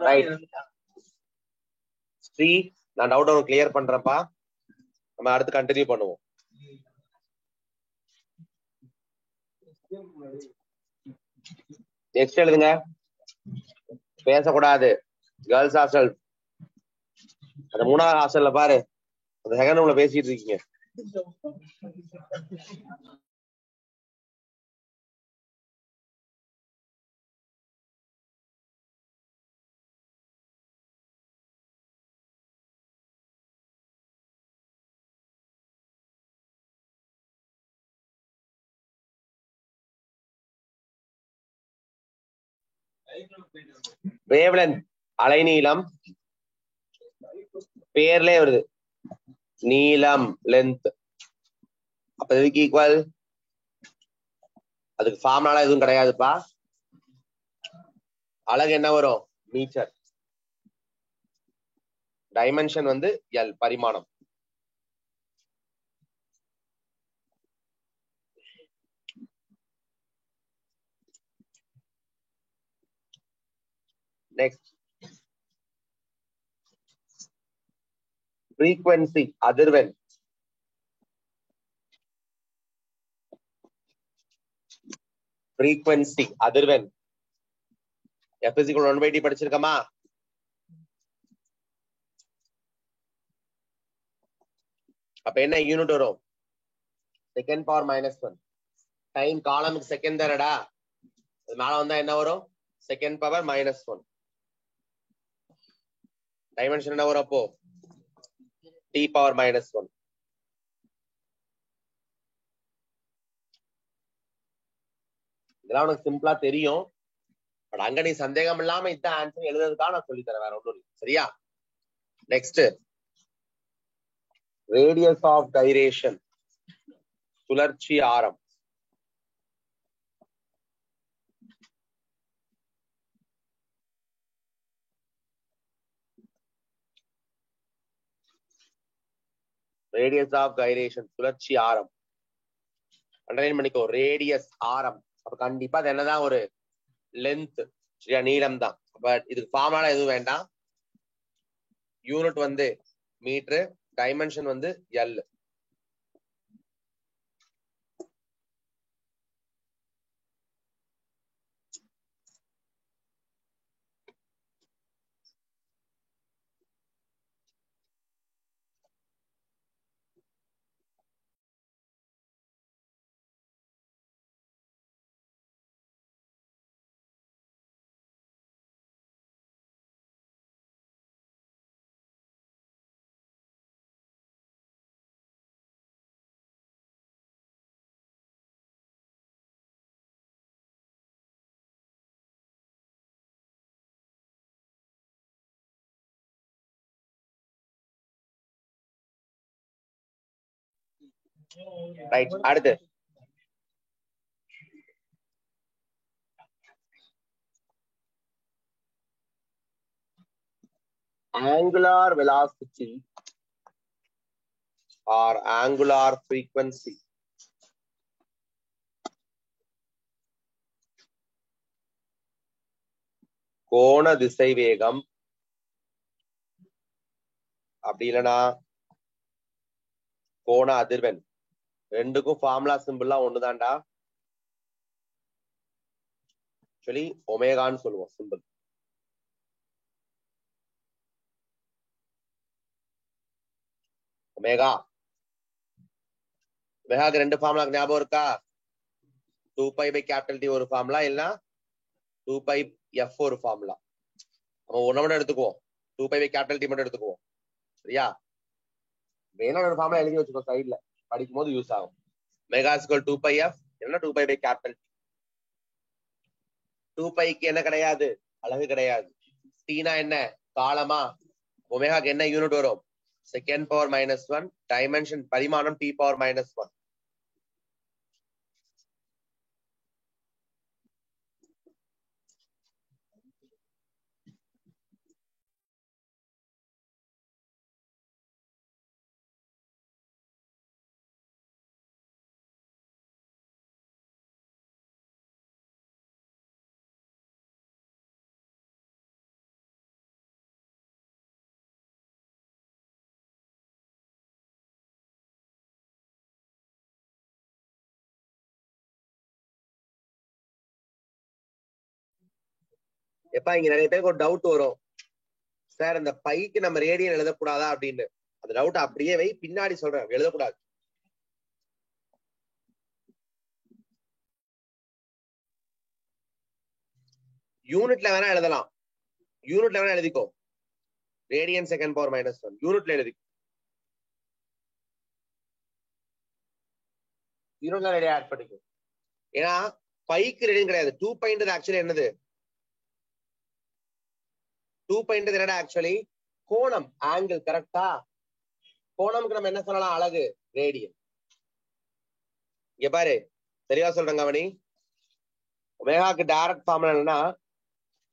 ரைட் ஸ்ரீ, நான் டவுட் ஒன்று கிளியர் பண்றேன்ப்பா. நம்ம அடுத்து கண்டினியூ பண்ணுவோம். நெக்ஸ்ட் எழுதுங்க. பேசக்கூடாது. கேர்ள்ஸ் ஹாஸ்டல் அந்த 3வது ஹாஸ்டல்ல பாரு, அந்த செகண்ட் ரூம்ல பேசிட்டு இருக்கீங்க. வேவ்லென்த் அலைநீளம் பேர்லயே வருது, நீளம் லென்த். அப்ப இதுக்கு ஈக்குவல், அதுக்கு ஃபார்முலா எதுவும் கிடையாதுப்பா. அலகு என்ன வரும்? மீட்டர். டைமென்ஷன் வந்து எல், பரிமாணம். நெக்ஸ்ட் frequency, அதிர்வெண். frequency அதிர்வெண் F = 1/t படிச்சிருக்கமா? அப்ப என்ன யூனிட் வரும்? Second power -1. டைம் காலமுக்கு செகண்ட் தானடா, மேல வந்தா என்ன வரும்? Second power -1. டைமென்ஷன் என்ன வரும் அப்போ? t power -1. இதெல்லாம் உனக்கு சிம்பிளா தெரியும். பட் அங்க நீ சந்தேகம் இல்லாம இதான் ஆன்சர் எழுதுறதுக்காக நான் சொல்லி தரேன், வேற ஒன்றும் இல்லை. சரியா? நெக்ஸ்ட், ரேடியஸ் ஆஃப் கைரேஷன், சுழற்சி ஆரம். ரேடியஸ் ஆஃப் கைரேஷன், சுழற்சி ஆரம். அண்டர்லைன் பண்ணிக்கோ, ரேடியஸ் ஆரம். அப்ப கண்டிப்பா அது என்னதான் ஒரு லென்த், சரியா, நீளம் தான். பட் இதுக்கு ஃபார்முலா எதுவும் வேண்டாம். யூனிட் வந்து மீட்டர், டைமென்ஷன் வந்து எல். ரைட், அடுத்து angular velocity or angular frequency. கோண திசைவேகம், அப்படி இல்லைன்னா கோண அதிர்வெண், ரெண்டுக்கும் ஃபார்முலா சிம்பிள்லாம் ஒண்ணுதான்டா. ஆக்சுவலி ஒமேகான்னு சொல்லுவோம் சிம்பிள். ஒமேகா, ஒமேகாக்கு ரெண்டு ஃபார்முலா ஞாபகம் இருக்கா? 2π/T ஒரு ஃபார்முலா, இல்லைன்னா 2πf ஒரு ஃபார்முலா. நம்ம ஒண்ணு மட்டும் எடுத்துக்குவோம், 2π/T மட்டும் எடுத்துக்குவோம். சரியா? வேணா ஒரு ஃபார்முலா எழுதி வச்சுக்கோ, சைட்ல படிக்கும் போது யூஸ் ஆகும். ஒமேகா = 2πf, இல்லைன்னா 2π/T. 2πக்கு என்ன கிடையாது? அலகு கிடையாது. டீனா என்ன? காலமா? ஒமேகாக்கு என்ன யூனிட் வரும்? Second power -1. டைமென்ஷன், பரிமாணம் T⁻⁻1. எப்ப இங்க நிறைய பேருக்கு ஒரு டவுட் வரும், சார் இந்த பைக்கு நம்ம ரேடியன் எழுதக்கூடாதா அப்படின்னு. அந்த டவுட் அப்படியே வை, பின்னாடி சொல்றேன், எழுதக்கூடாது. யூனிட்ல வேணா எழுதலாம், யூனிட்ல வேணா எழுதிக்கோ. ரேடியன் செகண்ட் பவர் -1 யூனிட்ல எழுதிக்கோ. யூனிட்ல ரேடியன் ஆட் பண்ணிக்கோ. ஏன்னா பைக்கு ரேடியன் கிடையாது. 2π ஆக்சுவலி என்னது? 2π என்னடா? ஆக்சுவலி கோணம், ஆங்கிள். கரெக்டா? கோணம்க்கு நம்ம என்ன சொல்லலாம்? அலகு, ரேடியன். இங்க பாரு, தெளிவா சொல்றேன் கவனி. ஒமேகாக்கு டைரக்ட் ஃபார்முலா என்னன்னா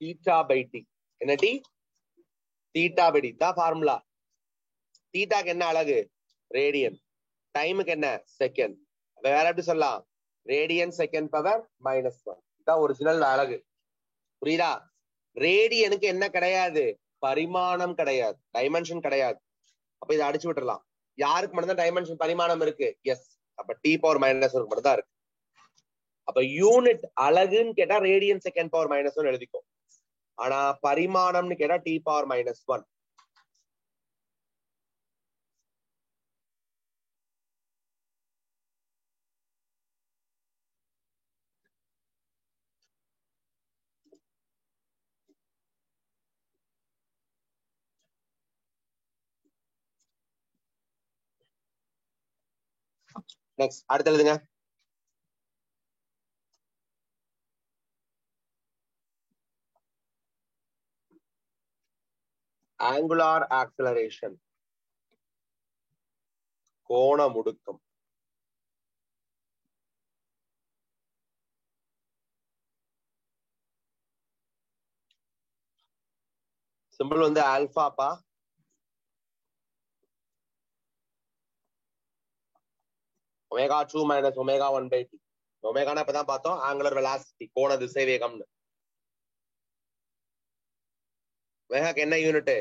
θ/t. என்ன டி? θ/t தான் ஃபார்முலா. தீட்டாக்கு என்ன அலகு? ரேடியன். டைமுக்கு என்ன? செகண்ட். வேற எப்படி சொல்லலாம்? ரேடியன் செகண்ட் பவர் -1 இதான் ஒரிஜினல் அலகு. புரியுதா? ரேடியனுக்கு என்ன கிடையாது? பரிமாணம் கிடையாது, டைமென்ஷன் கிடையாது. அப்ப இதை அடிச்சு விட்டுறலாம். யாருக்கு மட்டும்தான் டைமென்ஷன், பரிமாணம் இருக்கு? எஸ். அப்ப T⁻⁻1 மட்டும் தான் இருக்கு. அப்ப யூனிட் அலகுன்னு கேட்டா ரேடியன் செகண்ட் பவர் -1 எழுதிக்கும். ஆனா பரிமாணம்னு கேட்டா T⁻⁻1. நெக்ஸ்ட், அடுத்து எழுதுங்க. angular acceleration கோண முடுக்கம். சிம்பிள் வந்து ஆல்பாப்பா. Omega 2 minus omega 1/t. ஒமேகானா இப்பதான் பார்த்தோம் ஆங்குலர் வெலாசிட்டி கோண திசை வேகம்னு. ஒமேகாக்கு என்ன யூனிட்?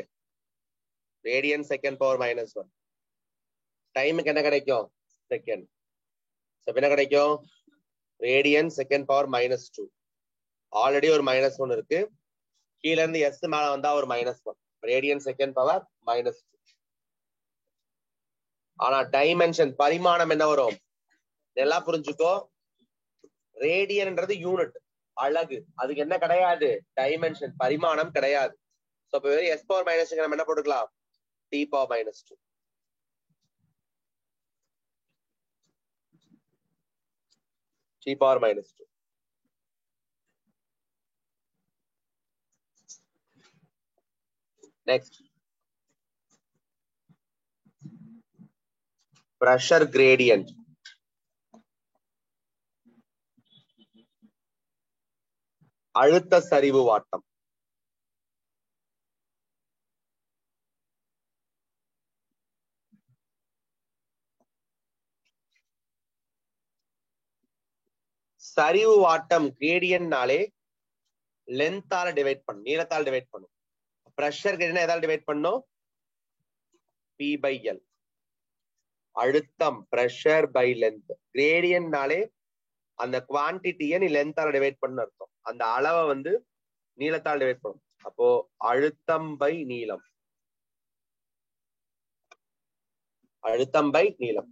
Radian second power -1. டைமுக்கு என்ன கிடைக்கும்? செகண்ட். என்ன கிடைக்கும்? Radian second power -2. ஆல்ரெடி ஒரு -1 இருக்கு. கீழ இருந்து எஸ் மேல வந்தா ஒரு -1. Radian second power -2. ஆனா டைமென்ஷன் பரிமாணம் என்ன வரும்? நல்லா புரிஞ்சுக்கோ. ரேடியன்ன்றது யூனிட், அலகு. அதுக்கு என்ன கிடையாது? டைமென்ஷன், பரிமாணம் கிடையாது. சோ இப்ப வெறும் எஸ் பவர் மைனஸ் நம்ம என்ன போட்டுக்கலாம்? T power -2. T power -2. Next, pressure gradient. அழுத்த சரிவு வாட்டம். சரிவு வாட்டம் கிரேடியன்ட்னாலே லென்த்தால டிவைட் பண்ணும், நீளத்தால் டிவைட் பண்ணும். பிரஷர் கிரேடியன்ட் எதால டிவைட் பண்ணும்? P/L. அழுத்தம் பிரஷர் பை லென்த். கிரேடியன்ட்னாலே அந்த குவான்டிட்டியை நீ லென்த்தால டிவைட் பண்ணு அர்த்தம். அந்த அளவை வந்து நீளத்தால் டிவைட் பண்ணும். அப்போ அழுத்தம் பை நீளம். அழுத்தம் பை நீளம்.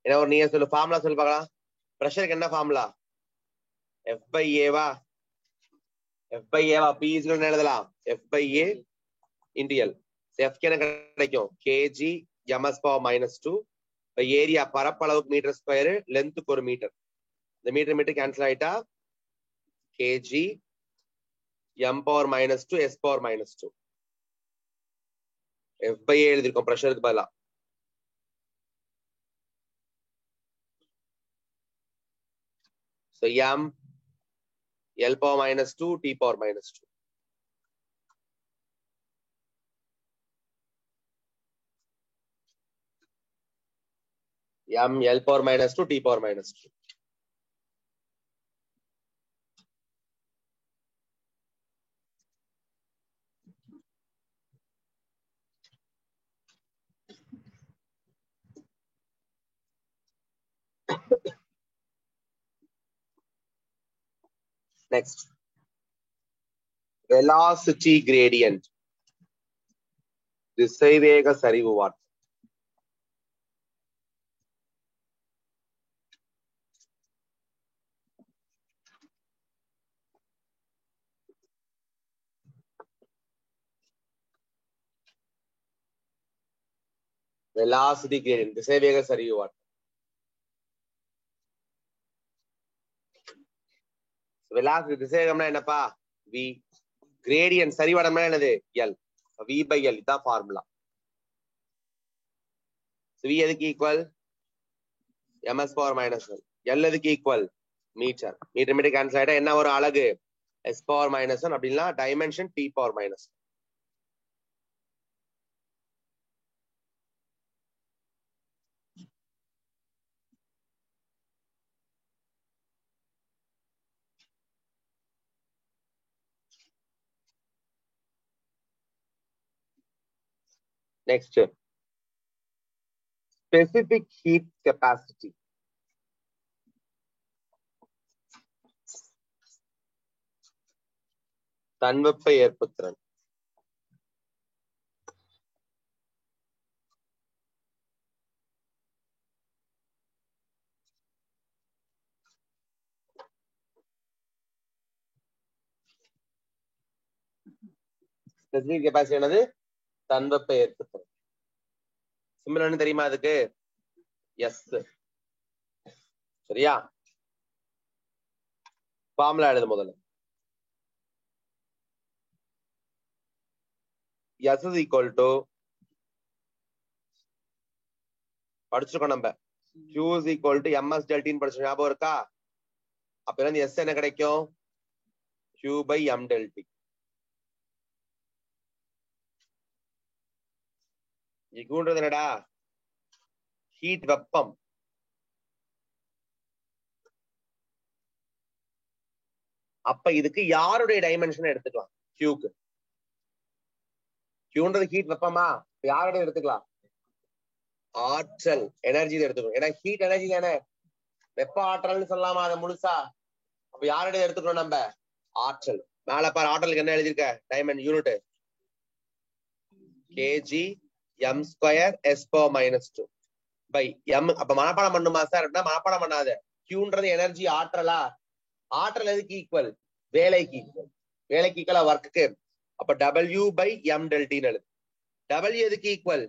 என்ன ஒரு நீங்க சொல்லு, ஃபார்முலா சொல்லு பார்க்கலாம். பிரஷருக்கு என்ன ஃபார்முலா? F/A வா? F/A வா? P is என்ன எழுதலாம்? F/A into L. F என்ன கிடைக்கும்? kg ms power -2. இப்ப ஏரியா பரப்பளவுக்கு மீட்டர் ஸ்கொயர், லென்த்துக்கு ஒரு மீட்டர். இந்த மீட்டர் கேன்சல் ஆயிட்டா kg m power -2 s power -2. F/A எழுதிருக்கோம் பிரஷருக்கு பதிலா. So m L power -2 T power -2. m L power -2 T power -2. Next, velocity gradient. திசைவேக சரிவு வாட்டம். velocity gradient திசைவேக சரிவு வாட்டம். velocity திசைவேகம்னா என்னப்பா? v. gradient சரிவாடம்னா என்னது? L. V/L இதான் ஃபார்முலா. v எதுக்கு ஈக்குவல்? ms power -1. L எதுக்கு ஈக்குவல்? மீட்டர். மீட்டர் கேன்சல் ஆயிட்டா என்ன ஒரு அலகு? s power -1 அப்படின்னா dimension T power -1. Next, specific heat capacity. தன்வெப்ப ஏற்புத்திறன். specific capacity என்னது? தன்வெப்ப ஏற்புத்திறன். சிம்பிள் என்ன தெரியுமா அதுக்கு? எஸ். சரியா? ஃபார்முலா எழுது முதல்ல. S is equal to படிச்சிருக்கோம் நம்ம Q is equal to ms delta ன்னு படிச்ச ஞாபகம் இருக்கா? அப்ப இருந்து S என்ன கிடைக்கும்? Q by m delta. Qன்றது என்னடா? ஹீட் வெப்பம். அப்ப இதுக்கு யாருடைய டைமென்ஷன் எடுத்துக்கலாம்? Qக்கு. Qன்றது ஹீட் வெப்பமா? யாருடைய எடுத்துக்கலாம்? ஆற்றல் எனர்ஜி எடுத்துக்கணும். ஏன்னா ஹீட் எனர்ஜி தானே, வெப்ப ஆற்றல்னு சொல்லலாமா அதை முழுசா? அப்ப யாருடைய எடுத்துக்கணும் நம்ம? ஆற்றல். மேல பாரு, ஆற்றலுக்கு என்ன எழுதிருக்க dimension unit? kg m square s power minus 2 by m. அப்ப மனப்பாடம் பண்ணுமா சார்? மனப்பாடம் பண்ணாத. Qன்றது எனர்ஜி ஆற்றலா? ஆற்றல் எதுக்கு ஈக்குவல்? வேலைக்கு ஈக்குவல். வேலைக்கு ஈக்குவலா ஒர்க்குக்கு. அப்ப W by m delta ன்னு எழுது. W எதுக்கு ஈக்குவல்?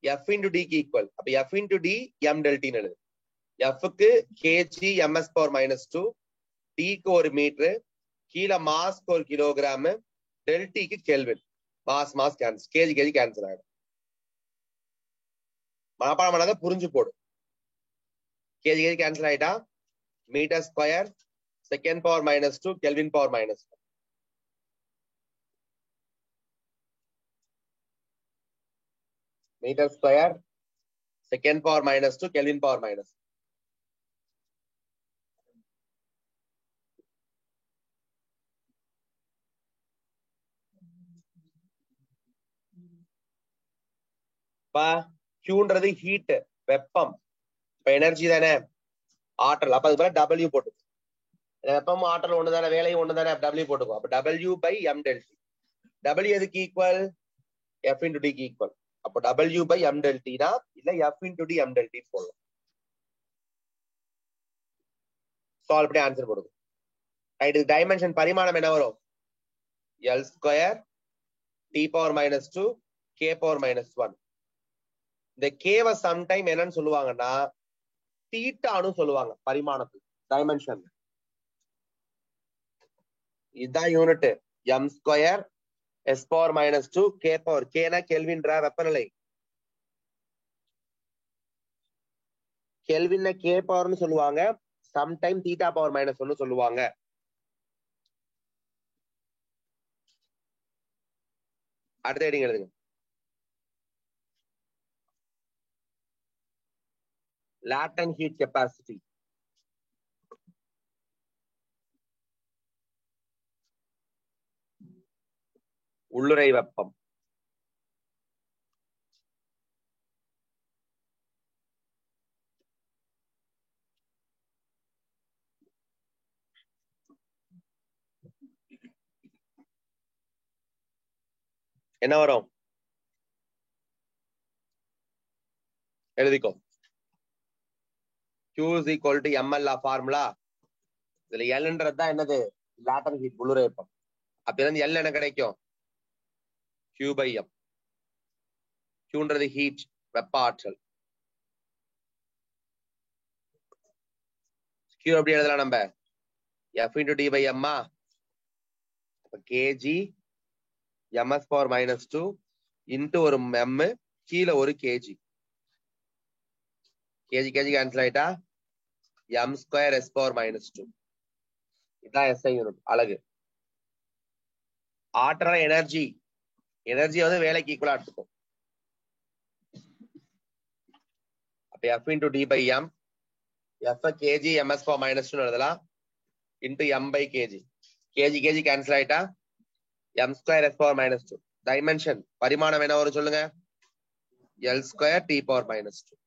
F into D க்கு ஈக்குவல். அப்ப F into D m delta ன்னு எழுது. F க்கு kg ms power minus 2, D க்கு ஒரு மீட்டர், கீழே மாஸ்க்கு ஒரு கிலோகிராம், டெல்டிக்கு Kelvin. Mass cancel, KG cancel ஆயிடும். மனப்பாடம் பண்ணாத, புரிஞ்சு போடு. கேஜி கேன்சல் ஆயிட்டா metre square second power minus 2 Kelvin power minus 1. Metre square second power minus 2 Kelvin power minus. Qன்றது ஹீட் வெப்பம், இப்ப எனர்ஜி தானே, ஆற்றல். அப்ப அது W போட்டு, வெப்பம் ஆற்றல் ஒண்ணு தானே, வேலையும் ஒண்ணு தானே, W போட்டுக்கோ. அப்ப W by m delta. W எதுக்கு ஈக்குவல்? F into D க்கு ஈக்குவல். அப்போ W by m delta னா இல்ல F into D m delta போடலாம். சால்வ் பண்ணி ஆன்சர் போடுங்க. ரைட். இது டைமென்ஷன் பரிமாணம் என்ன வரும்? L square T power minus 2 K power minus 1. இந்த கேவை சம்டைம் என்னன்னு சொல்லுவாங்கன்னா தீட்டான்னு சொல்லுவாங்க பரிமாணத்துக்கு, டைமென்ஷன். இதுதான் unit. m square s power minus 2 K power, கேனா கெல்வின்ற வெப்பநிலை, கெல்வின் K பவர்னு சொல்லுவாங்க, சம்டைம் தீட்டா பவர் மைனஸ் 1 சொல்லுவாங்க. அடுத்த ஹெடிங் எழுதுங்க. latent heat capacity. உள்ளுறை வெப்பம். என்ன வரும்? எழுதிக்கோ. Q is equal to ml formula. இதுல Lன்றது தான் என்னது? latent heat, உள்ளுறை வெப்பம். அப்ப இருந்து L என்ன கிடைக்கும்? Q by m. Qன்றது ஹீட், வெப்ப ஆற்றல். Q எப்படி எழுதலாம் நம்ம? F into D by m. kg ms power minus 2 into ஒரு m, கீழே ஒரு kg. kg கேன்சல் ஆயிட்டா m square s power minus 2. இதான் SI யூனிட், அலகு. ஆற்றல் எனர்ஜி, எனர்ஜி வந்து வேலைக்கு ஈக்குவலா எடுத்துக்கும். அப்ப F into D by m, F kg ms power minus 2 எழுதலாம், into m by kg. kg cancel ஆயிட்டா m square s power minus 2. Dimension பரிமாணம் என்ன வரும் சொல்லுங்க? L square T power minus 2.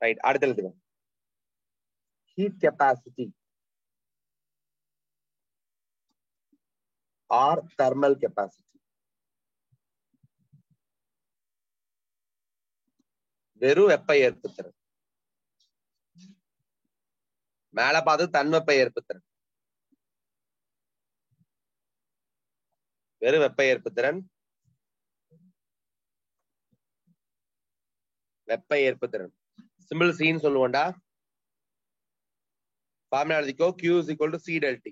Right. அடுத்து எழுதுங்க. Heat capacity. Or thermal capacity. வெறும் வெப்ப ஏற்புத்திறன். மேல பார்த்து தன்வெப்ப ஏற்புத்திறன். வெறும் வெப்ப ஏற்புத்திறன், வெப்ப ஏற்புத்திறன். சிம்பிள் சீன்னு சொல்லுவோம்டா. ஃபார்முலா எழுதிக்கோ. Q is equal to C del T.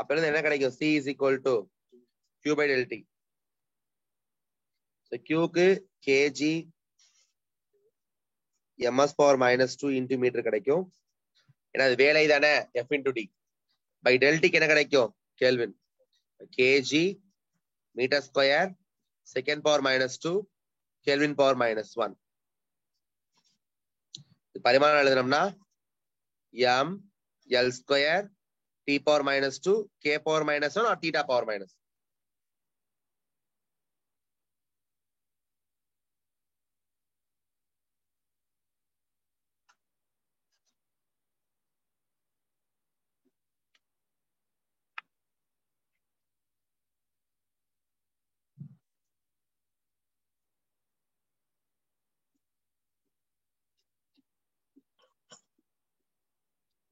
அப்ப இருந்து என்ன கிடைக்கும்? C is equal to Q by del T. Q க்கு kg ms power minus 2 into meter கிடைக்கும். ஏன்னா அது வேலை தானே. F into D by del T என்ன கிடைக்கும்? Kelvin. kg meter square second power minus 2 Kelvin power minus 1. பரிமாணம் எழுதணும்னா m L square T power minus 2 K power minus 1 or theta power minus.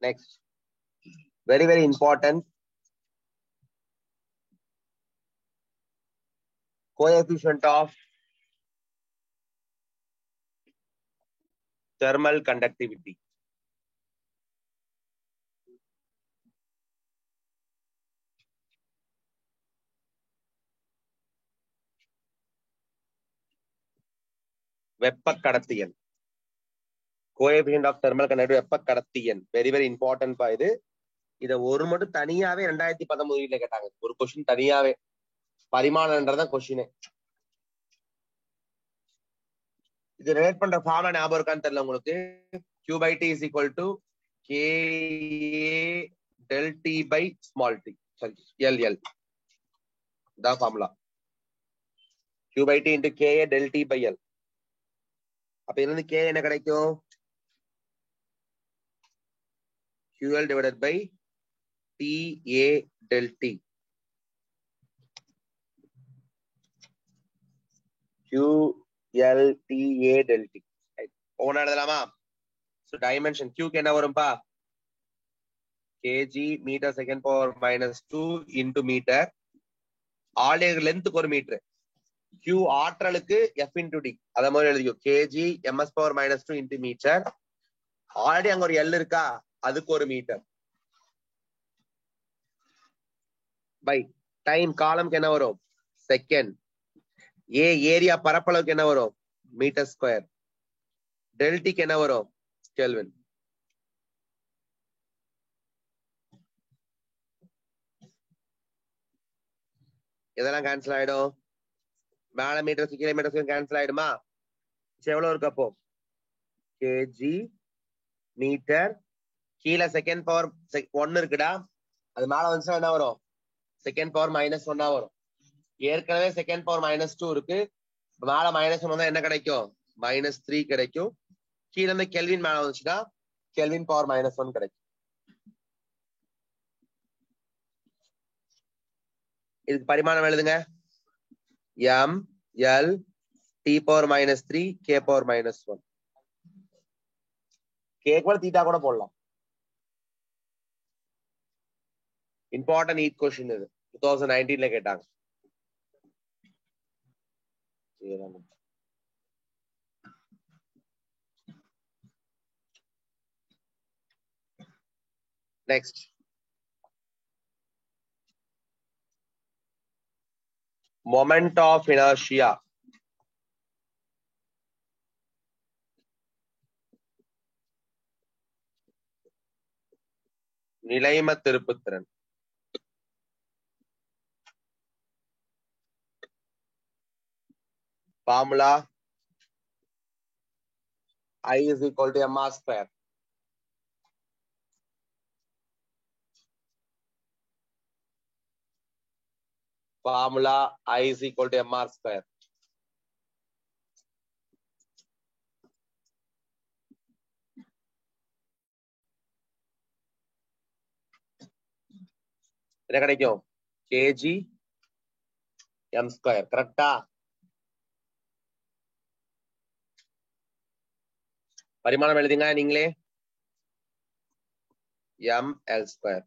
Next, very very important, coefficient of thermal conductivity. வெப்ப கடத்தியன். coefficient of thermal conductivity வெப்ப கடத்தியன். very very important பா இது. இத ஒரு மட்டும் தனியாவே 2019 கேட்டாங்க. ஒரு கொஸ்டின் தனியாவே. பரிமாணம்ன்றதான் கொஸ்டினே. இது ரிலேட் பண்ற ஃபார்முலா ஞாபகம் இருக்கான்னு தெரியல உங்களுக்கு. Q by T is equal to Ka del T by small t. Sorry, LL. இதான் formula. Q by T into Ka del T by L. அப்ப இதுல இருந்து K என்ன கிடைக்கும்? QL divided by TA del T. QLTA del T. ஒவ்வொன்றா எழுதலாமா? So dimension Q க்கு என்ன வரும்பா? kg meter second power minus 2 into meter. ஆடியர் லென்த்துக்கு ஒரு மீட்டர். Q ஆற்றலுக்கு F into D. அத மாதிரி எழுதிக்கோ. kg ms power minus 2 into meter. Already அங்க ஒரு L இருக்கா? அதுக்கு ஒரு மீட்டர். பை டைம் காலம்க்கு என்ன வரும்? செகண்ட். ஏரியா பரப்பளவுக்கு என்ன வரும்? Metre square. டெல்டிக்கு என்ன வரும்? கெல்வின். இதெல்லாம் கேன்சல் ஆயிடும். மேல மீட்டர் கிலோமீட்டர் கேன்சல் ஆயிடுமா? எவ்வளவு இருக்கு அப்போ? கேஜி மீட்டர் கீழே செகண்ட் பவர் 1 இருக்குடா. அது மேல வந்துச்சுன்னா என்ன வரும்? செகண்ட் பவர் மைனஸ் 1 வரும். ஏற்கனவே செகண்ட் பவர் மைனஸ் 2 இருக்கு. மேல மைனஸ் 1 வந்தா என்ன கிடைக்கும்? மைனஸ் 3 கிடைக்கும். கீழே இருந்து கெல்வின் மேல வந்துச்சுன்னா கெல்வின் பவர் மைனஸ் 1 கிடைக்கும். இதுக்கு பரிமாணம் எழுதுங்க. m l t power minus 3 k power minus 1. k கூட தீட்டா கூட போடலாம். இம்பார்ட்டன்ட் ஈட் கொஸ்டின் இது. 2019 கேட்டாங்க. Next, moment of inertia. நிலைம திருப்புத்திறன். Formula I is equal to mr square. Formula I is equal to mr square. என்ன கிடைக்கும்? KG M square. கரெக்டா? பரிமாணம் எழுதுங்க நீங்களே. M L square.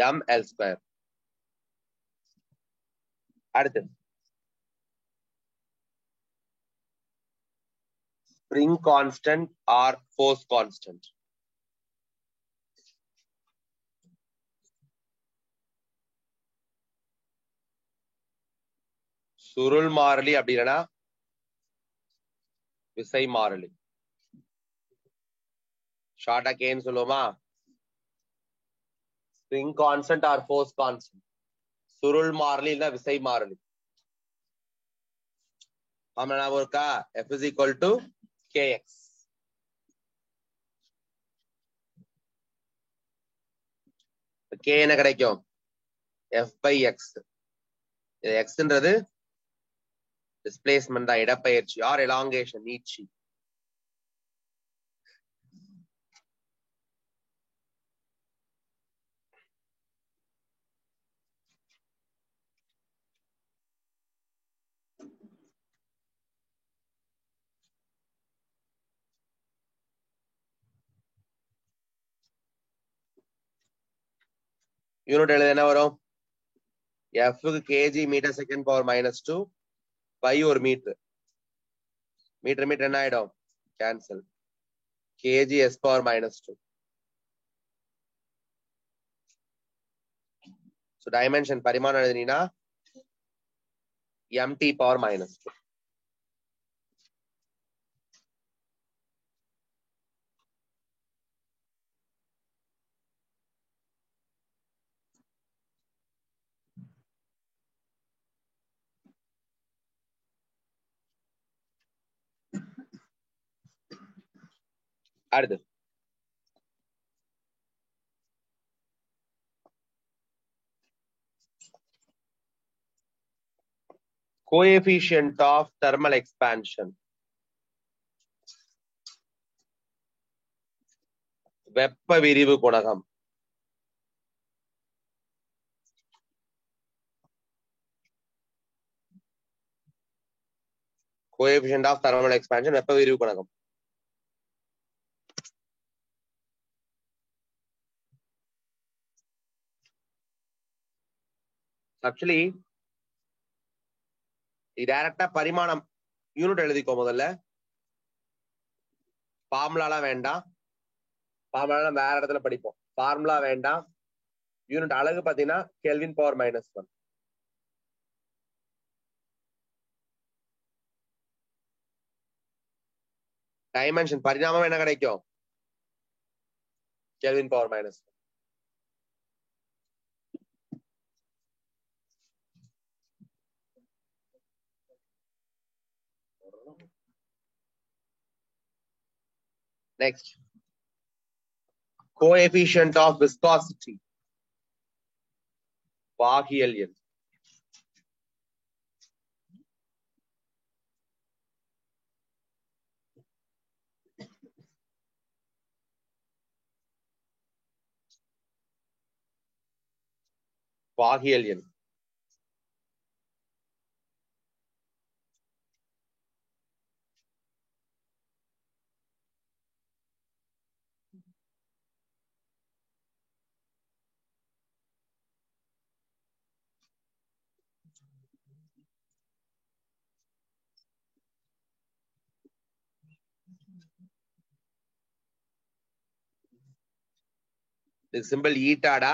M L square. அடுத்து spring constant or force constant. சுருள் மாறிலி அப்படி இல்லைன்னா விசை மாறிலி. ஷார்ட்டா கேன்னு சொல்லுவோமா? Spring constant or force constant. சுருள் மாறிலி இல்ல விசை மாறிலி. ஆமா, ஞாபகம் இருக்கா? F is equal to kx. k என்ன கிடைக்கும்? F by x. xன்றது டிஸ்பிளேஸ்மெண்ட் தான், இடப்பெயர்ச்சி ஆர் எலாங்கேஷன், நீட்சி. யூனிட் எழுது என்ன வரும்? F க்கு kg metre second power -2 by ஒரு மீட்டர். மீட்டர் மீட்டர் என்ன ஆயிடும்? Cancel. kg s power -2. So dimension பரிமாணம் எழுதினீங்கன்னா mt பவர் -2. அடுத்து coefficient of thermal expansion. வெப்ப விரிவு குணகம். coefficient of thermal expansion வெப்ப விரிவு குணகம். ஆக்சுவலி டைரக்டா பரிமாணம் யூனிட் எழுதிக்கோ. முதல்ல ஃபார்முலாலாம் வேண்டாம், ஃபார்முலா வேற இடத்துல படிப்போம். ஃபார்முலா வேண்டாம். யூனிட் அழகு பாத்தீங்கன்னா கெல்வின் பவர் -1. டைமென்ஷன் பரிணாமம் என்ன கிடைக்கும்? Kelvin power -1. Next, coefficient of viscosity. பாகியல் எண். பாகியல் எண். இது சிம்பிள் ஈட்டாடா.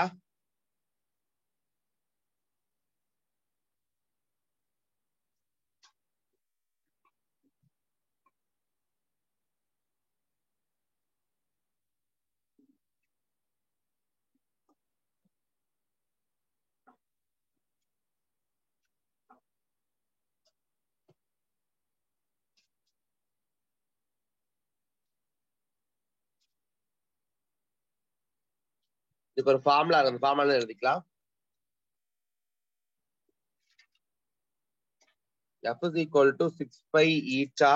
இதுக்கு ஒரு ஃபார்முலா இருக்கு, ஃபார்முலா எழுதிக்கலாம். F is equal to 6 pi eta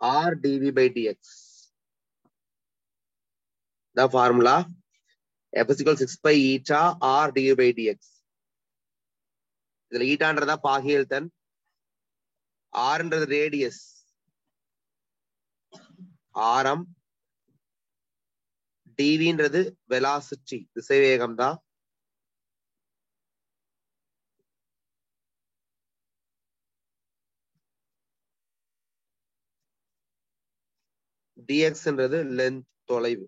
R dV by dx. The formula F is equal to 6 pi eta R dV by dx. இதுல ஈட்டான்றதா பாகியல் தன், ஆர்ன்றது radius ஆரம், டிவின்றது velocity திசைவேகம் தான். dxன்றது லென்த் தொலைவு.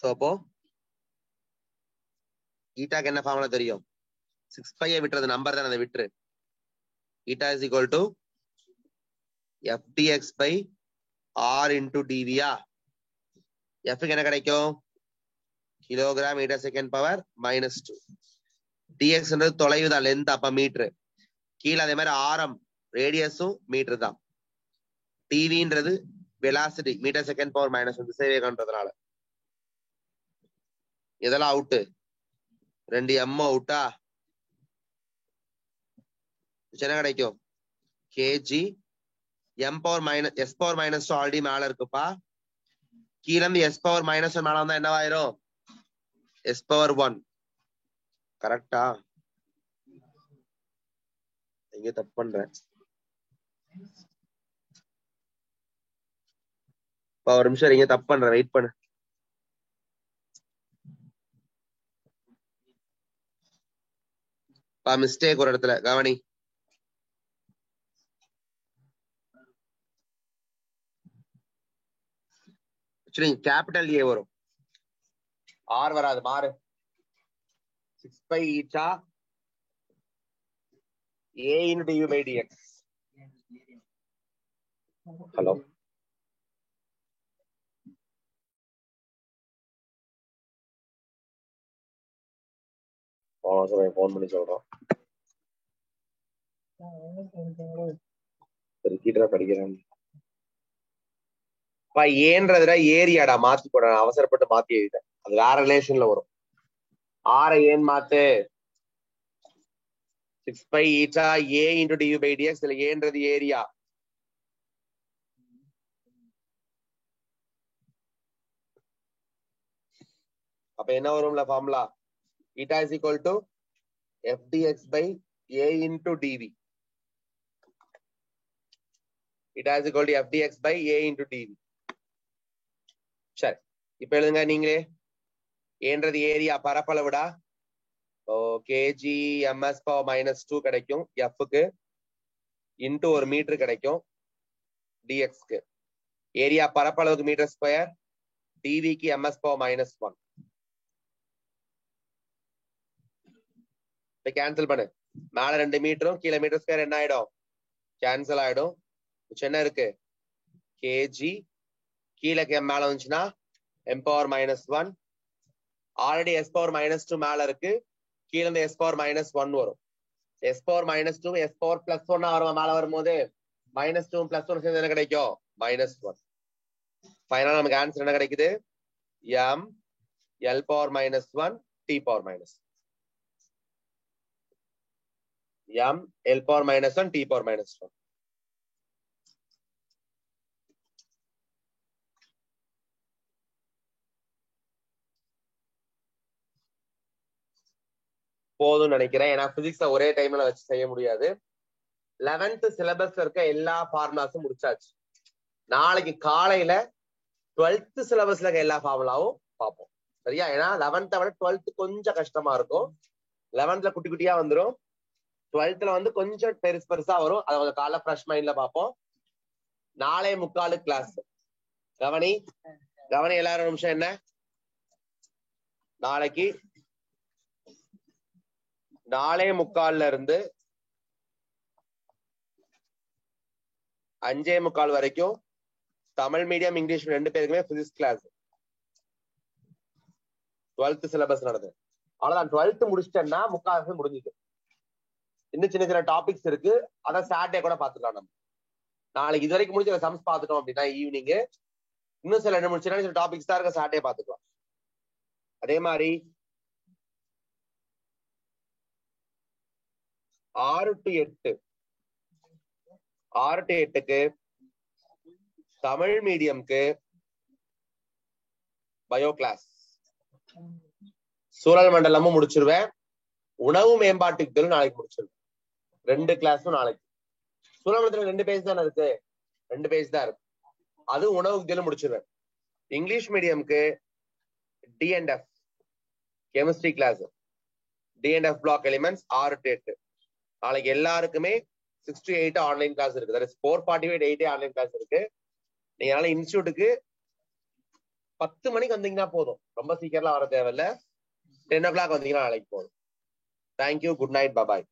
அப்போ ஈட்டாக்கு என்ன ஃபார்முலா தெரியும்? 6 பையை விட்டுறது நம்பர் தானே, அதை விட்டுரு. Eta is equal to F DX by R into டிவியா. எஃப்க்கு என்ன கிடைக்கும்? Kilogram metre second power -2. டிஎக்ஸ்ன்றது தொலைவு தான், லென்த், அப்ப மீட்டரு. கீழே அதே மாதிரி ஆரம் ரேடியஸும் மீட்டர் தான். டிவின்றது வெலாசிட்டி மீட்டர் செகண்ட் பவர் -1 திசைவேகம்ன்றதுனால. இதெல்லாம் அவுட்டு, 2 m அவுட்டா. என்ன கிடைக்கும்? KG m power s power -2 already மேல இருக்குப்பா. கீழே இருந்து s பவர் -1 மேல வந்தா என்னவாயிரும்? s power 1. கரெக்டா? இங்க தப்பு பண்றேன். ஒரு நிமிஷம் இங்க தப்பு பண்றேன், வெயிட் பண்ணு. மிஸ்டேக் ஒரு இடத்துல கவனி. கேபிட்டல் ஏ வரும், ஆர் வராது, மாறு. 6 pi eta a into du by dx. Hello, phone பண்ணி சொல்றோம். படிக்கிறேன். ஏன்றதுல ஏரியாடா மாத்தி போட அவசரப்பட்டு மாத்தி எழுதிட்டேன். அது வேற ரிலேஷன்ல வரும். ஆரை ஏன் மாத்து? 6 pi eta a into du by dx. இதுல ஏன்றது ஏரியா. அப்ப என்ன வரும்ல formula? eta is equal to f dx by a into dv. eta is equal to f dx by a into dv. சரி, இப்ப எழுதுங்க நீங்களே. ஏன்றது ஏரியா, பரப்பளவுடா. கேஜி எம்எஸ் பவர் -2 கிடைக்கும் எஃப்க்கு, இன்டு ஒரு மீட்டர் கிடைக்கும் டிஎக்ஸ்க்கு. ஏரியா பரப்பளவுக்கு மீட்டர் ஸ்கொயர், டிவிக்கு எம்எஸ் பவர் -1. இப்ப கேன்சல் பண்ணு. மேல 2 மீட்டரும் கீழே மீட்டர் ஸ்கொயர் என்ன ஆயிடும்? கேன்சல் ஆயிடும். என்ன இருக்கு? கேஜி கீழே மேல வந்துச்சுன்னா M power -1. Already S power -2 மேல இருக்கு, கீழே இருந்து எஸ் பவர் -1 வரும். எஸ் பவர் -2 எஸ் பவர் +1 வரும். மேல வரும்போது -2 +1 சேர்ந்து என்ன கிடைக்கும்? -1. ஃபைனலா நமக்கு ஆன்சர் என்ன கிடைக்குது? M L power -1 T power -1. M L power -1 T power -1. போதும்னு நினைக்கிறேன். ஏன்னா பிசிக்ஸ் ஒரே டைம்ல வச்சு செய்ய முடியாது. 11th சிலபஸ்ல இருக்க எல்லா ஃபார்முலாஸும் முடிச்சாச்சு. நாளைக்கு காலையில 12th சிலபஸ்ல இருக்க எல்லா ஃபார்முலாவும் பார்ப்போம். சரியா? ஏன்னா 11th விட 12th கொஞ்சம் கஷ்டமா இருக்கும். 11th குட்டி குட்டியா வந்துடும், 12th வந்து கொஞ்சம் பெருசா வரும். அதை கொஞ்சம் காலைல ஃப்ரெஷ் மைண்ட்ல பார்ப்போம். 4:45 கிளாஸ். கவனி, கவனி எல்லாரும் நிமிஷம் என்ன நாளைக்கு 4:45 இருந்து 5:45 வரைக்கும் தமிழ் மீடியம் இங்கிலீஷ் 2 பேருக்குமே பிசிக்ஸ் கிளாஸ் 12th சிலபஸ் நடந்தது. அவ்வளவுதான். 12th முடிச்சிட்டேன்னா 3/4 முடிஞ்சுது. இன்னும் சின்ன சின்ன டாபிக்ஸ் இருக்கு. அதான் சாட்டர்டே கூட பாத்துக்கலாம். நம்ம நாளைக்கு இது வரைக்கும் முடிஞ்ச சம்ஸ் பாத்துட்டோம் அப்படின்னா ஈவினிங் இன்னும் சில முடிச்சுன்னா சில டாபிக்ஸ் தான் இருக்க சாட்டர்டே பாத்துக்கலாம். அதே மாதிரி 6 to 8க்கு தமிழ் மீடியம்க்கு பயோ கிளாஸ், சூழல் மண்டலமும் முடிச்சிருவேன். உணவு மேம்பாட்டுக்கு நாளைக்கு முடிச்சிருவேன். 2 கிளாஸும் நாளைக்கு. சூழல் மண்டலத்துல 2 பேஜ் தானே இருக்கு, 2 பேஜ் தான் இருக்கு. அது உணவுக்கு முடிச்சிருவேன். இங்கிலீஷ் மீடியம்க்கு D&F chemistry class, D&F block elements 6 to 8. நாளைக்கு எல்லாருக்குமே 6 to 8 ஆன்லைன் கிளாஸ் இருக்கு. 4:45 8 ஆன்லைன் கிளாஸ் இருக்கு. நீங்க நாளை இன்ஸ்டியூட்டுக்கு 10 மணிக்கு வந்தீங்கன்னா போதும். ரொம்ப சீக்கிரம்லாம் வர தேவையில்ல. 10 o'clock வந்தீங்கன்னா நாளைக்கு போதும். தேங்க்யூ. Good night. பாய்.